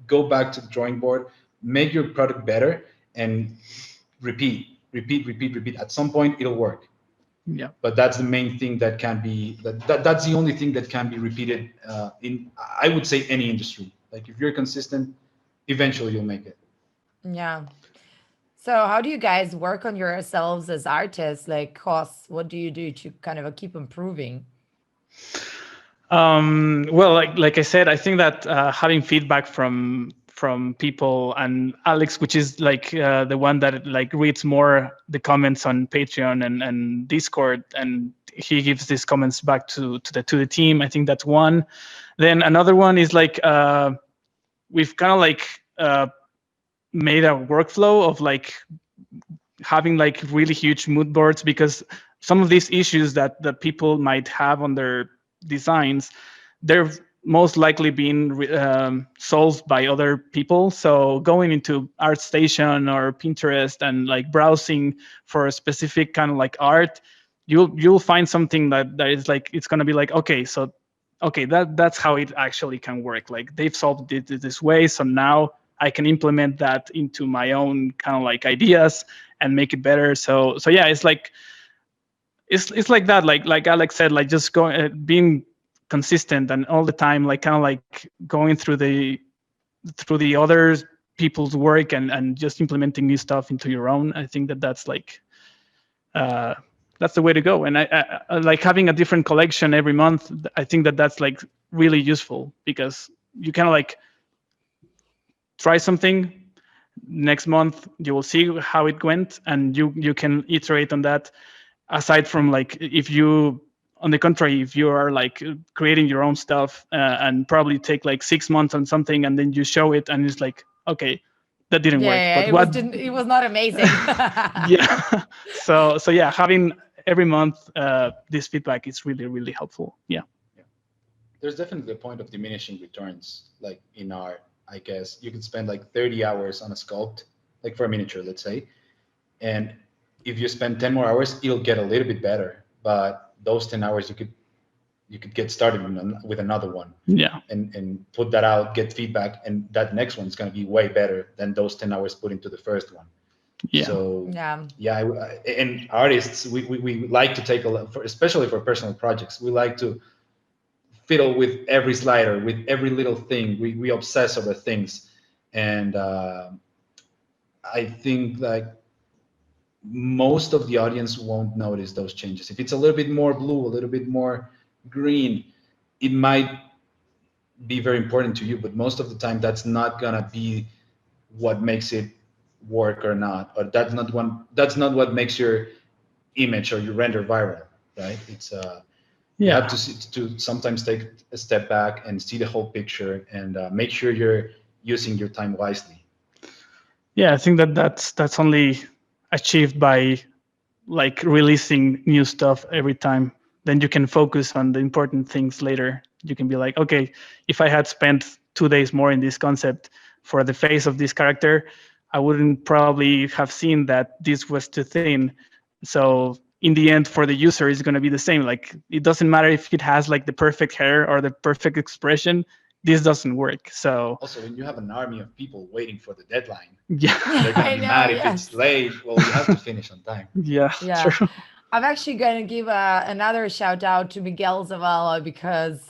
go back to the drawing board, make your product better, and repeat. At some point, it'll work. Yeah. But that's the main thing that can be that's the only thing that can be repeated in, I would say, any industry. Like, if you're consistent, eventually you'll make it. Yeah. So how do you guys work on yourselves as artists? Like, Cos, what do you do to kind of keep improving? Well, like I said, I think that having feedback from people, and Alex, which is like the one that like reads more the comments on Patreon and Discord, and he gives these comments back to the team. I think that's one. Then another one is like we've kind of like made a workflow of like having like really huge mood boards, because some of these issues that people might have on their designs, they're most likely being solved by other people. So going into ArtStation or Pinterest and like browsing for a specific kind of like art, you'll find something that is like, it's going to be like, okay, that's how it actually can work. Like, they've solved it this way, so now I can implement that into my own kind of like ideas and make it better. So yeah, it's like that. Like Alex said, like just going being consistent and all the time, like kind of like going through the other people's work and just implementing new stuff into your own. I think that's like that's the way to go. And I like having a different collection every month. I think that's like really useful, because you kind of like try something, next month you will see how it went, and you can iterate on that. Aside from like, if you, on the contrary, if you are like creating your own stuff and probably take like 6 months on something, and then you show it and it's like, okay, that didn't Yeah, work, yeah, but it was what didn't it was not amazing. yeah. So yeah, having every month this feedback is really, really helpful. Yeah. There's definitely a point of diminishing returns. Like, in art, I guess you could spend like 30 hours on a sculpt, like for a miniature, let's say, and if you spend 10 more hours, it'll get a little bit better. But those 10 hours, you could get started with another one, Yeah. and put that out, get feedback, and that next one's going to be way better than those 10 hours put into the first one. Yeah. So Yeah. yeah, and artists, we like to take a lot, especially for personal projects, we like to fiddle with every slider, with every little thing. We obsess over things. And I think like most of the audience won't notice those changes. If it's a little bit more blue, a little bit more green, it might be very important to you, but most of the time that's not gonna be what makes it work or not, or that's not what makes your image or your render viral, right? It's you have Yeah. to sometimes take a step back and see the whole picture, and make sure you're using your time wisely. Yeah, I think that's only achieved by like releasing new stuff every time. Then you can focus on the important things later. You can be like, okay, if I had spent 2 days more in this concept for the face of this character, I wouldn't probably have seen that this was too thin. So in the end, for the user, it's going to be the same. Like, it doesn't matter if it has like the perfect hair or the perfect expression. This doesn't work. So Also, when you have an army of people waiting for the deadline, yeah, Yeah, they're gonna I be know, mad if it's yes. late. Well, you have to finish on time. yeah, Yeah. true. I'm actually going to give another shout out to Miguel Zavala, because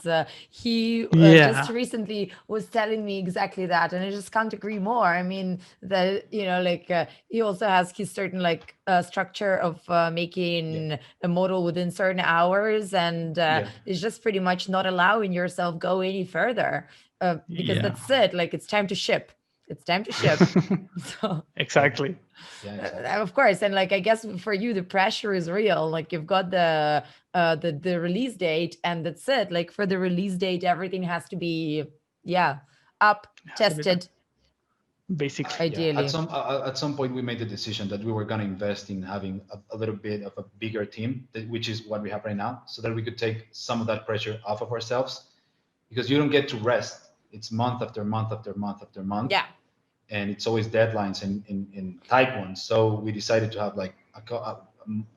he just Yeah, recently was telling me exactly that, and I just can't agree more. I mean, that like he also has his certain like structure of Yeah, making a model within certain hours, and yeah, it's just pretty much not allowing yourself go any further, because yeah. that's it. Like, it's time to ship. It's time to yeah, ship. So yeah, Exactly. yeah, exactly. of course, and like, I guess for you the pressure is real. Like, you've got the release date, and that's it. Like, for the release date, everything has to be, yeah, up, It has to be done. tested, basically. Yeah, ideally. at some point we made the decision that we were going to invest in having a little bit of a bigger team, which is what we have right now, so that we could take some of that pressure off of ourselves, because you don't get to rest. It's month after month after month after month, Yeah. and it's always deadlines in tight ones. So we decided to have like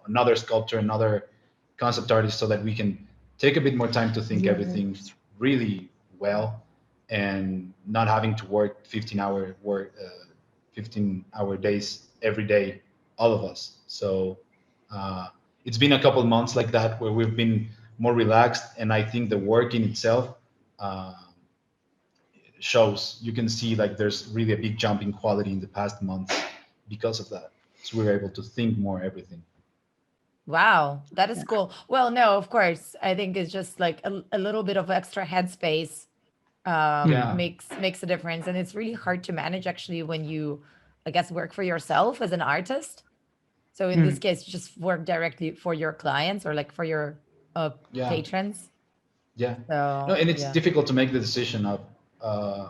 another sculptor, another concept artist, so that we can take a bit more time to think everything really well, and not having to work 15-hour days every day, all of us. So it's been a couple months like that where we've been more relaxed, and I think the work in itself uh, shows. You can see like there's really a big jump in quality in the past months because of that. So we're able to think more everything. Wow, that is cool. Well, no, of course. I think it's just like a little bit of extra headspace Yeah, makes a difference, and it's really hard to manage actually when you, I guess, work for yourself as an artist. So in this Mm. case, you just work directly for your clients or like for your yeah, patrons. yeah. No, So and it's yeah. difficult to make the decision of uh,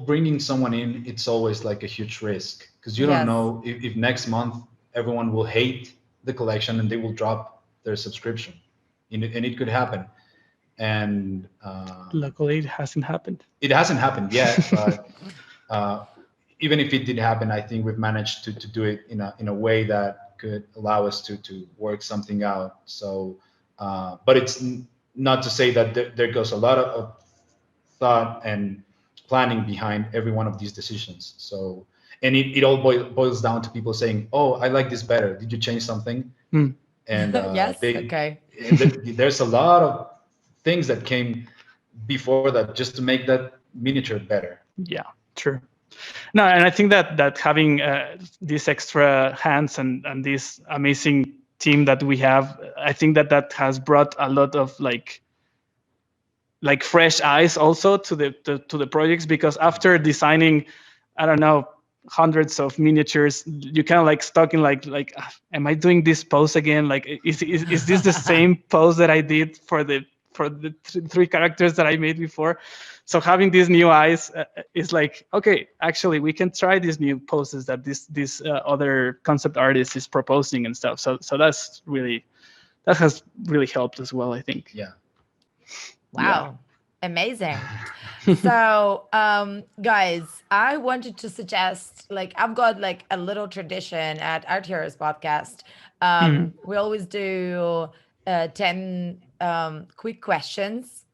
bringing someone in. It's always like a huge risk, because you don't Yes. know if next month everyone will hate the collection and they will drop their subscription, and it could happen. And Luckily, it hasn't happened. it hasn't happened yet, but uh, even if it did happen, I think we've managed to do it in a way that could allow us to work something out. So, but it's not to say that there goes a lot of thought and planning behind every one of these decisions. So, and it all boils down to people saying, "Oh, I like this better. Did you change something?" Mm. And Yes. Okay. there's a lot of things that came before that just to make that miniature better. Yeah, true. No, and I think that having these extra hands and this amazing team that we have, I think that has brought a lot of like fresh eyes also to the projects, because after designing, I don't know, hundreds of miniatures, you kind of like stuck in am I doing this pose again? Like is this the same pose that I did for the three characters that I made before? So having these new eyes is like, okay, actually we can try these new poses that this other concept artist is proposing and stuff. So that has really helped as well, I think. Yeah. Yeah. Wow. Amazing. So, guys, I wanted to suggest, like, I've got like a little tradition at Art Heroes podcast. We always do 10 quick questions.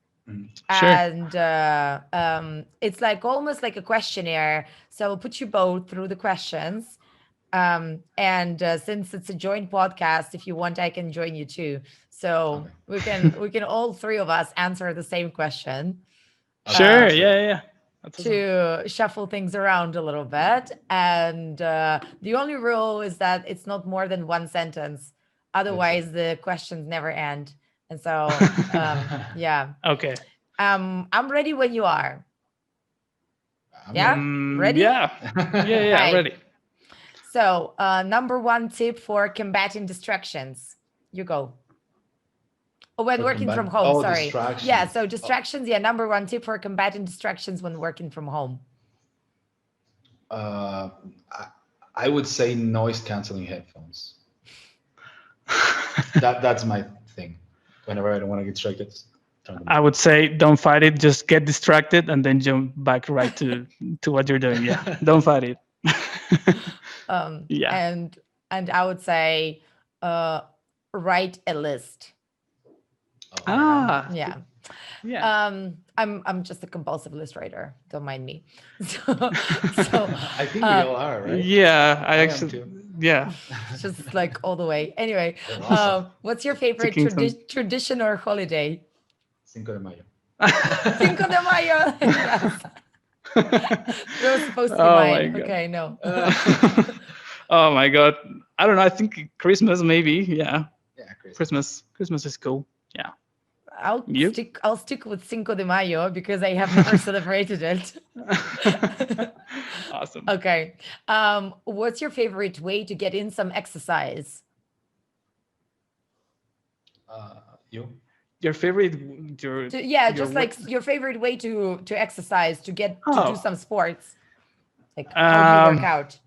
Sure. And it's like almost like a questionnaire. So I'll put you both through the questions. And since it's a joint podcast, if you want, I can join you too. So Okay. we can all three of us answer the same question Sure. uh, Yeah. That's awesome. to shuffle things around a little bit. And the only rule is that it's not more than one sentence. That's it. Otherwise, the questions never end. And so, yeah. Okay. I'm ready when you are. I'm Yeah, ready. ready? Yeah. Yeah. Hi. Ready. So, number one tip for combating distractions. You go. Oh, when For working from combat. home, Oh, sorry. Yeah, distractions. so Oh, distractions, yeah, number one tip for combating distractions when working from home. uh, I, I would say noise canceling headphones. That's my thing. Whenever I don't want to get distracted, turn them I would say don't fight it. Just get distracted and then jump back right to what you're doing. Yeah. Don't fight it. Yeah. And I would say uh write a list. on. Oh, Ah. Yeah. Yeah. I'm just a compulsive list writer. Don't mind me. So I think we all are, right? Yeah. I I am actually. too. Yeah. just like all the way. Anyway, Awesome. what's your favorite Taking some. tradition or holiday? Cinco de Mayo. Cinco de Mayo. Yes. That was supposed to be Oh my mine. god. Okay, no. Oh my god. I don't know. I think Christmas maybe. Yeah. Yeah, Chris. Christmas is cool. Yeah. I'll You? stick with Cinco de Mayo because I have never celebrated it. Awesome. Okay. What's your favorite way to get in some exercise? You? Your favorite, your just work- like your favorite way to exercise, to get to do Oh, some sports. Like, how do you work out?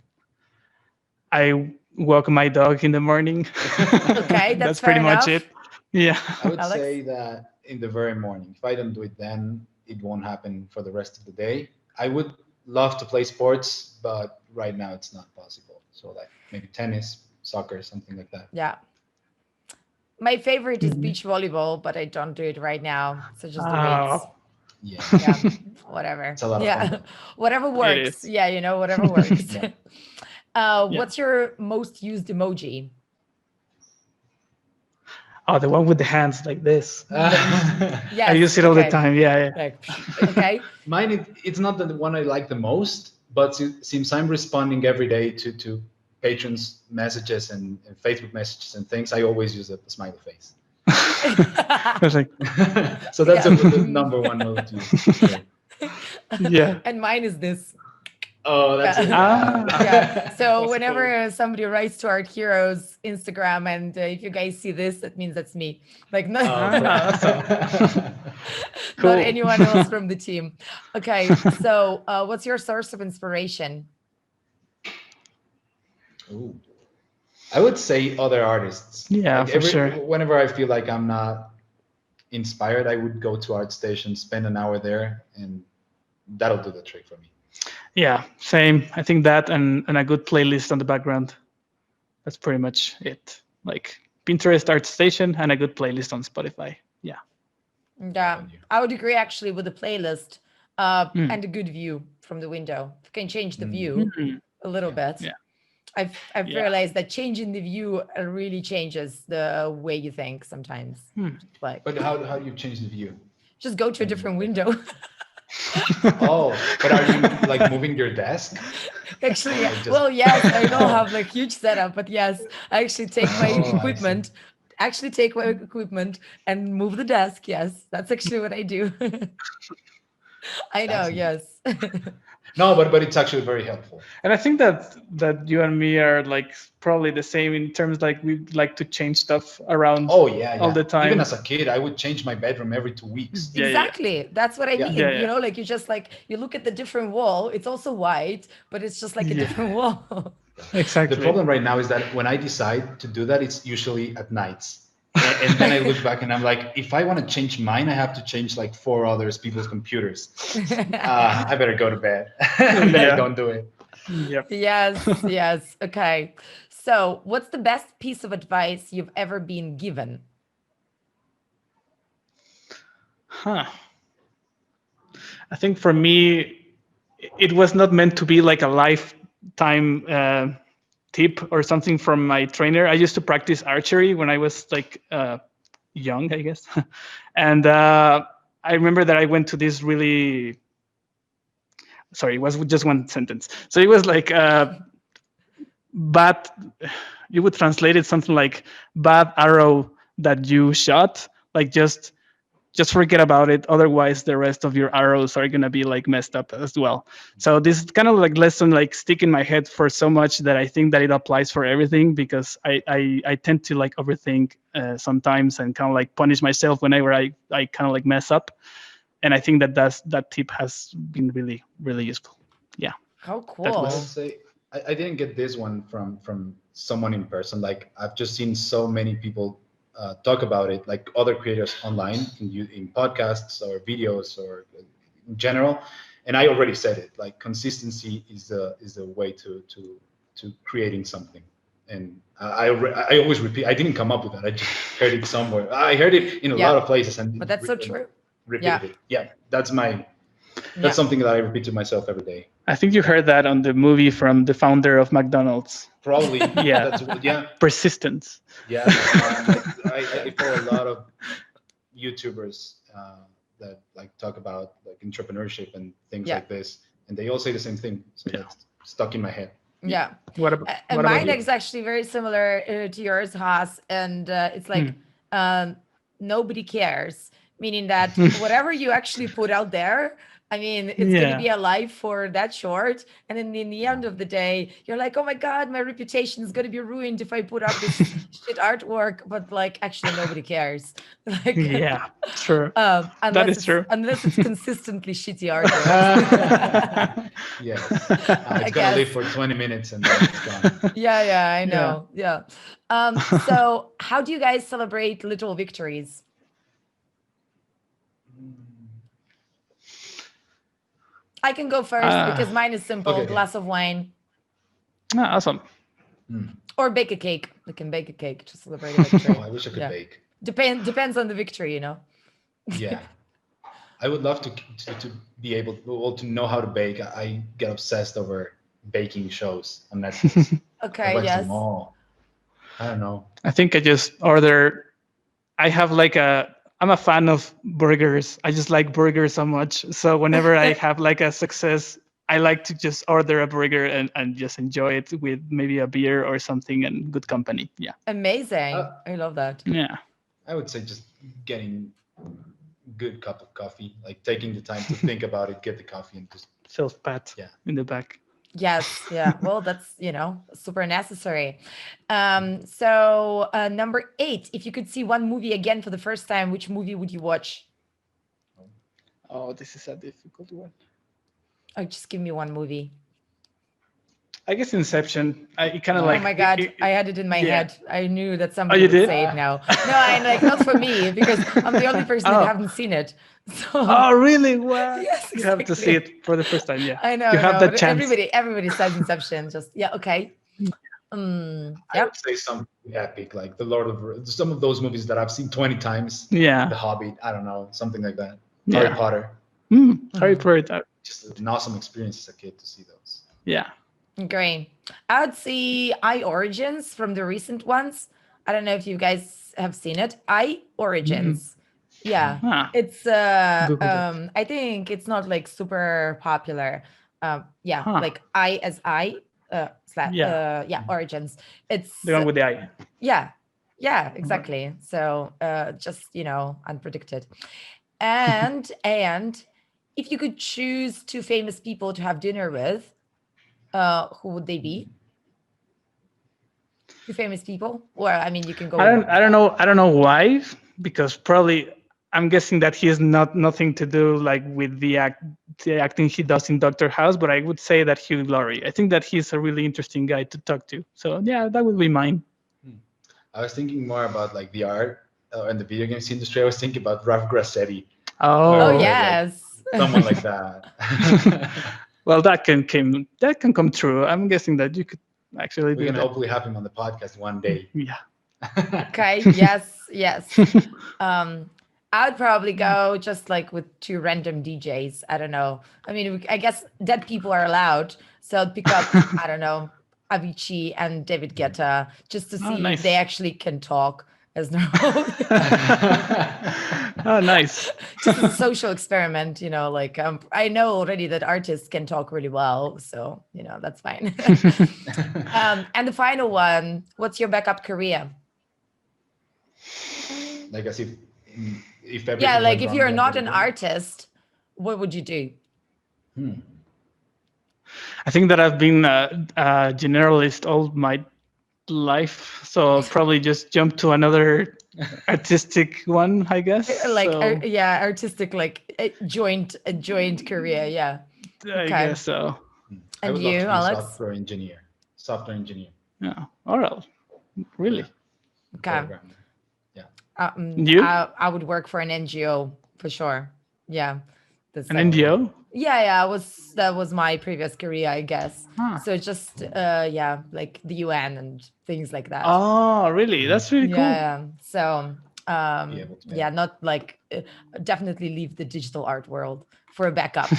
I walk my dog in the morning. Okay, that's That's fair pretty much enough. it. Yeah. I would Alex? say that in the very morning. If I don't do it then, it won't happen for the rest of the day. I would love to play sports, but right now it's not possible. So like maybe tennis, soccer, something like that. Yeah. My favorite is Mhm. beach volleyball, but I don't do it right now. So just the weights. Oh, Yeah, Yeah, whatever. it's a lot of fun Yeah, though. whatever it works. is. Yeah, whatever works. Yeah. Yeah. What's your most used emoji? Oh, the one with the hands like this. I Yes. use it all the Okay. time. Yeah, yeah. Like, okay. Mine, it's not the one I like the most, but since I'm responding every day to patrons' messages and Facebook messages and things, I always use a smiley face. I was like, So that's Yeah. the number one most used. Sure. yeah. And mine is this. Oh, that's it. Ah. Yeah. So That's whenever somebody writes to Art Heroes Instagram, and if you guys see this, that means that's me. Like, no, Awesome. not Cool. anyone else from the team. Okay. So what's your source of inspiration? Ooh. I would say other artists. Yeah, Like for sure. whenever I feel like I'm not inspired, I would go to ArtStation, spend an hour there, and that'll do the trick for me. Yeah, same. I think that and a good playlist on the background. That's pretty much it. Like Pinterest, ArtStation, and a good playlist on Spotify. Yeah. Yeah, Thank you. I would agree actually with the playlist Mm. and a good view from the window. If you can change the Mm. view Mm. a little bit. Yeah. I've Yeah. realized that changing the view really changes the way you think sometimes. Hmm. Like, But how do you change the view? just go to a different window. Oh, but are you like moving your desk? Actually, Or yeah. just- Well, yes, I don't have like huge setup, but yes, I actually take my Oh, I see. equipment. Actually, take my equipment and move the desk. Yes, that's actually what I do. I know. That's Yes. No, but it's actually very helpful. And I think that you and me are like probably the same in terms like we like to change stuff around Oh yeah, all yeah. the time. Even as a kid, I would change my bedroom every 2 weeks. Yeah, yeah. Exactly. That's what I Yeah. mean. Yeah, yeah. Like you just like you look at the different wall. It's also white, but it's just like a Yeah. different wall. Exactly. The problem right now is that when I decide to do that, it's usually at nights. And then I look back and I'm like, if I want to change mine, I have to change like 4 others people's computers. I better go to bed. And then Yeah. I don't do it. Yep. Yes, yes. Okay. So, what's the best piece of advice you've ever been given? Huh. I think for me, it was not meant to be like a lifetime tip or something from my trainer. I used to practice archery when I was like young, I guess. And I remember that I went to this really, sorry, it was just one sentence. So it was like bad, you would translate it something like bad arrow that you shot, like just forget about it. Otherwise, the rest of your arrows are gonna be like messed up as well. So this kind of like lesson like stick in my head for so much that I think that it applies for everything, because I tend to like overthink sometimes and kind of like punish myself whenever I kind of like mess up. And I think that tip has been really, really useful. Yeah. How That cool. I would was- say I didn't get this one from someone in person. Like I've just seen so many people talk about it, like other creators online in podcasts or videos or in general. And I already said it. Like consistency is the way to creating something. And I always repeat. I didn't come up with that. I just heard it somewhere. I heard it in a Yeah. lot of places, and But that's so true. repeated Yeah. it. Yeah, that's Yeah. something that I repeat to myself every day. I think you heard that on the movie from the founder of McDonald's. Probably. Yeah. Yeah. Persistence. Yeah. I follow a lot of YouTubers that like talk about like entrepreneurship and things Yeah. like this, and they all say the same thing. So Yeah. that's stuck in my head. Yeah. What about, And what about mine you? is actually very similar to yours, Haas. And it's like nobody cares, meaning that whatever you actually put out there, I mean, it's going to Yeah. be alive for that short. And then in the end of the day, you're like, oh my God, my reputation is going to be ruined if I put up this shit artwork. But like, actually, nobody cares. Like, Yeah, true. That is true. unless it's consistently shitty artworks. Yes. I It's gonna live guess. for 20 minutes and then it's gone. Yeah, I Yeah. know. Yeah. So how do you guys celebrate little victories? I can go first because mine is simple. Okay. Glass of wine Awesome. or bake a cake. We can bake a cake to celebrate a victory. Oh, I wish I could Yeah. bake. Depends on the victory, you know. Yeah. I would love to be able to know how to bake. I get obsessed over baking shows on Netflix. I Okay, watch yes. them all. I don't know. I think I just order. I have like I'm a fan of burgers. I just like burgers so much. So whenever I have like a success, I like to just order a burger and just enjoy it with maybe a beer or something and good company. Yeah. Amazing. I love that. Yeah. I would say just getting good cup of coffee, like taking the time to think about it, get the coffee and just Self pat Yeah. in the back. Yes, yeah. Well, that's, super necessary. So number 8, if you could see one movie again for the first time, which movie would you watch? Oh, this is a difficult one. Oh, just give me one movie. I guess Inception. It kind of Oh like. my God, I had it in my yeah. head. I knew that somebody you would did? say it now. No, I like not for me because I'm the only person that haven't seen it. So Oh, really? What? Yes, You have to see exactly. it for the first time. Yeah. I know. You have that but chance. Everybody says Inception. Just okay. I Yep. would say something epic, like some of those movies that I've seen 20 times. Yeah. The Hobbit, I don't know, something like that. Yeah. Harry Potter. Harry Potter. Just an awesome experience as a kid to see those. Yeah. Great. I would see I Origins from the recent ones. I don't know if you guys have seen it. I Origins. Yeah. It's Google that. I think it's not like super popular. Yeah, like I as I Origins. It's The one with the eye. yeah, exactly. So just unpredicted. And if you could choose 2 famous people to have dinner with, who would they be? 2 famous people? Or I mean, you can go. I don't know why, because probably I'm guessing that he has nothing to do like with the acting he does in Doctor House, but I would say that Hugh Laurie. I think that he's a really interesting guy to talk to. So yeah, that would be mine. I was thinking more about like the art and the video games industry. I was thinking about Ralph Grassetti. Oh yes. Like, someone like that. Well, that can come true. I'm guessing that you could actually We do can that. hopefully have him on the podcast one day. Yeah. Okay. Yes. I would probably go just like with 2 random DJs. I don't know. I mean, I guess dead people are allowed, so I'd pick up I don't know, Avicii and David Guetta just to see if they actually can talk as normal. Oh, nice. Just a social experiment, like I know already that artists can talk really well, so that's fine. And the final one, what's your backup career? Like as if yeah, like if you're not an artist, what would you do? I think that I've been a generalist all my life, so I'll probably just jump to another artistic one, I guess. Like artistic, like a joint career. Yeah, I guess so. I would and love you, to be Alex? software engineer. Yeah. Oral. Really? Okay. Yeah. You? I would work for an NGO for sure. Yeah. An NGO? Yeah. That was my previous career, I guess. So just like the UN and things like that. Oh, really? That's really cool. Yeah. So not like definitely leave the digital art world for a backup.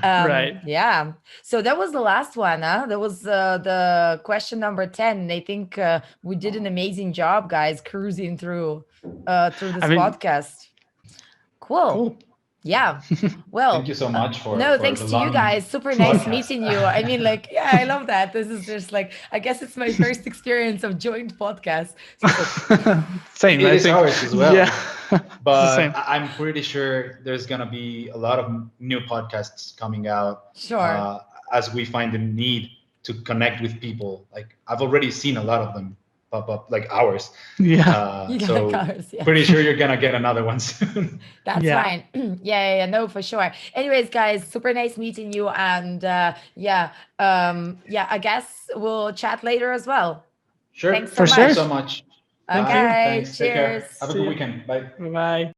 Right. Yeah. So that was the last one. That was the question number 10. I think we did an amazing job, guys, cruising through this podcast. Cool. Yeah. Well, thank you so much for thanks to you guys. Super nice meeting you. I mean, like, yeah, I love that. This is just like, I guess it's my first experience of joint podcast. Same. It is ours as well. Yeah. But same. I'm pretty sure there's gonna be a lot of new podcasts coming out Sure. as we find the need to connect with people. Like I've already seen a lot of them pop up, like ours. Yeah. You got So cars, yeah. pretty sure you're gonna get another one soon. That's Yeah. fine. Yeah, no, for sure. Anyways, guys, super nice meeting you, and yeah, I guess we'll chat later as well. Sure. Thanks so For much. sure. Thanks so much. Thank Bye. you. Okay, Thanks. Take care. cheers. Have a See good ya. weekend. Bye. Bye.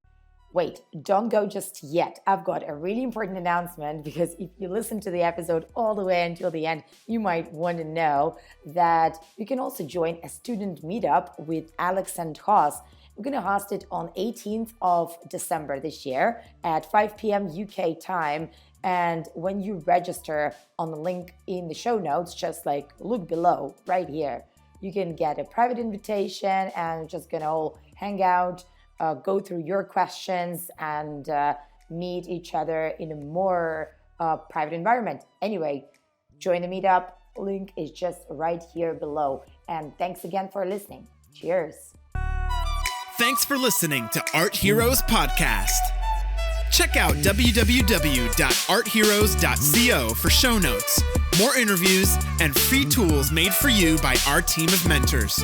Wait, don't go just yet. I've got a really important announcement, because if you listen to the episode all the way until the end, you might want to know that you can also join a student meetup with Alex and Haas. We're going to host it on 18th of December this year at 5 p.m. UK time. And when you register on the link in the show notes, just like look below right here, you can get a private invitation, and we're just going to all hang out, go through your questions, and meet each other in a more private environment. Anyway, join the meetup. Link is just right here below. And thanks again for listening. Cheers. Thanks for listening to Art Heroes Podcast. Check out www.artheroes.co for show notes, more interviews, and free tools made for you by our team of mentors.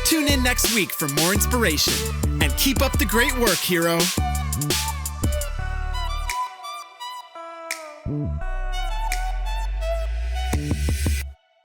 Tune in next week for more inspiration, and keep up the great work, hero.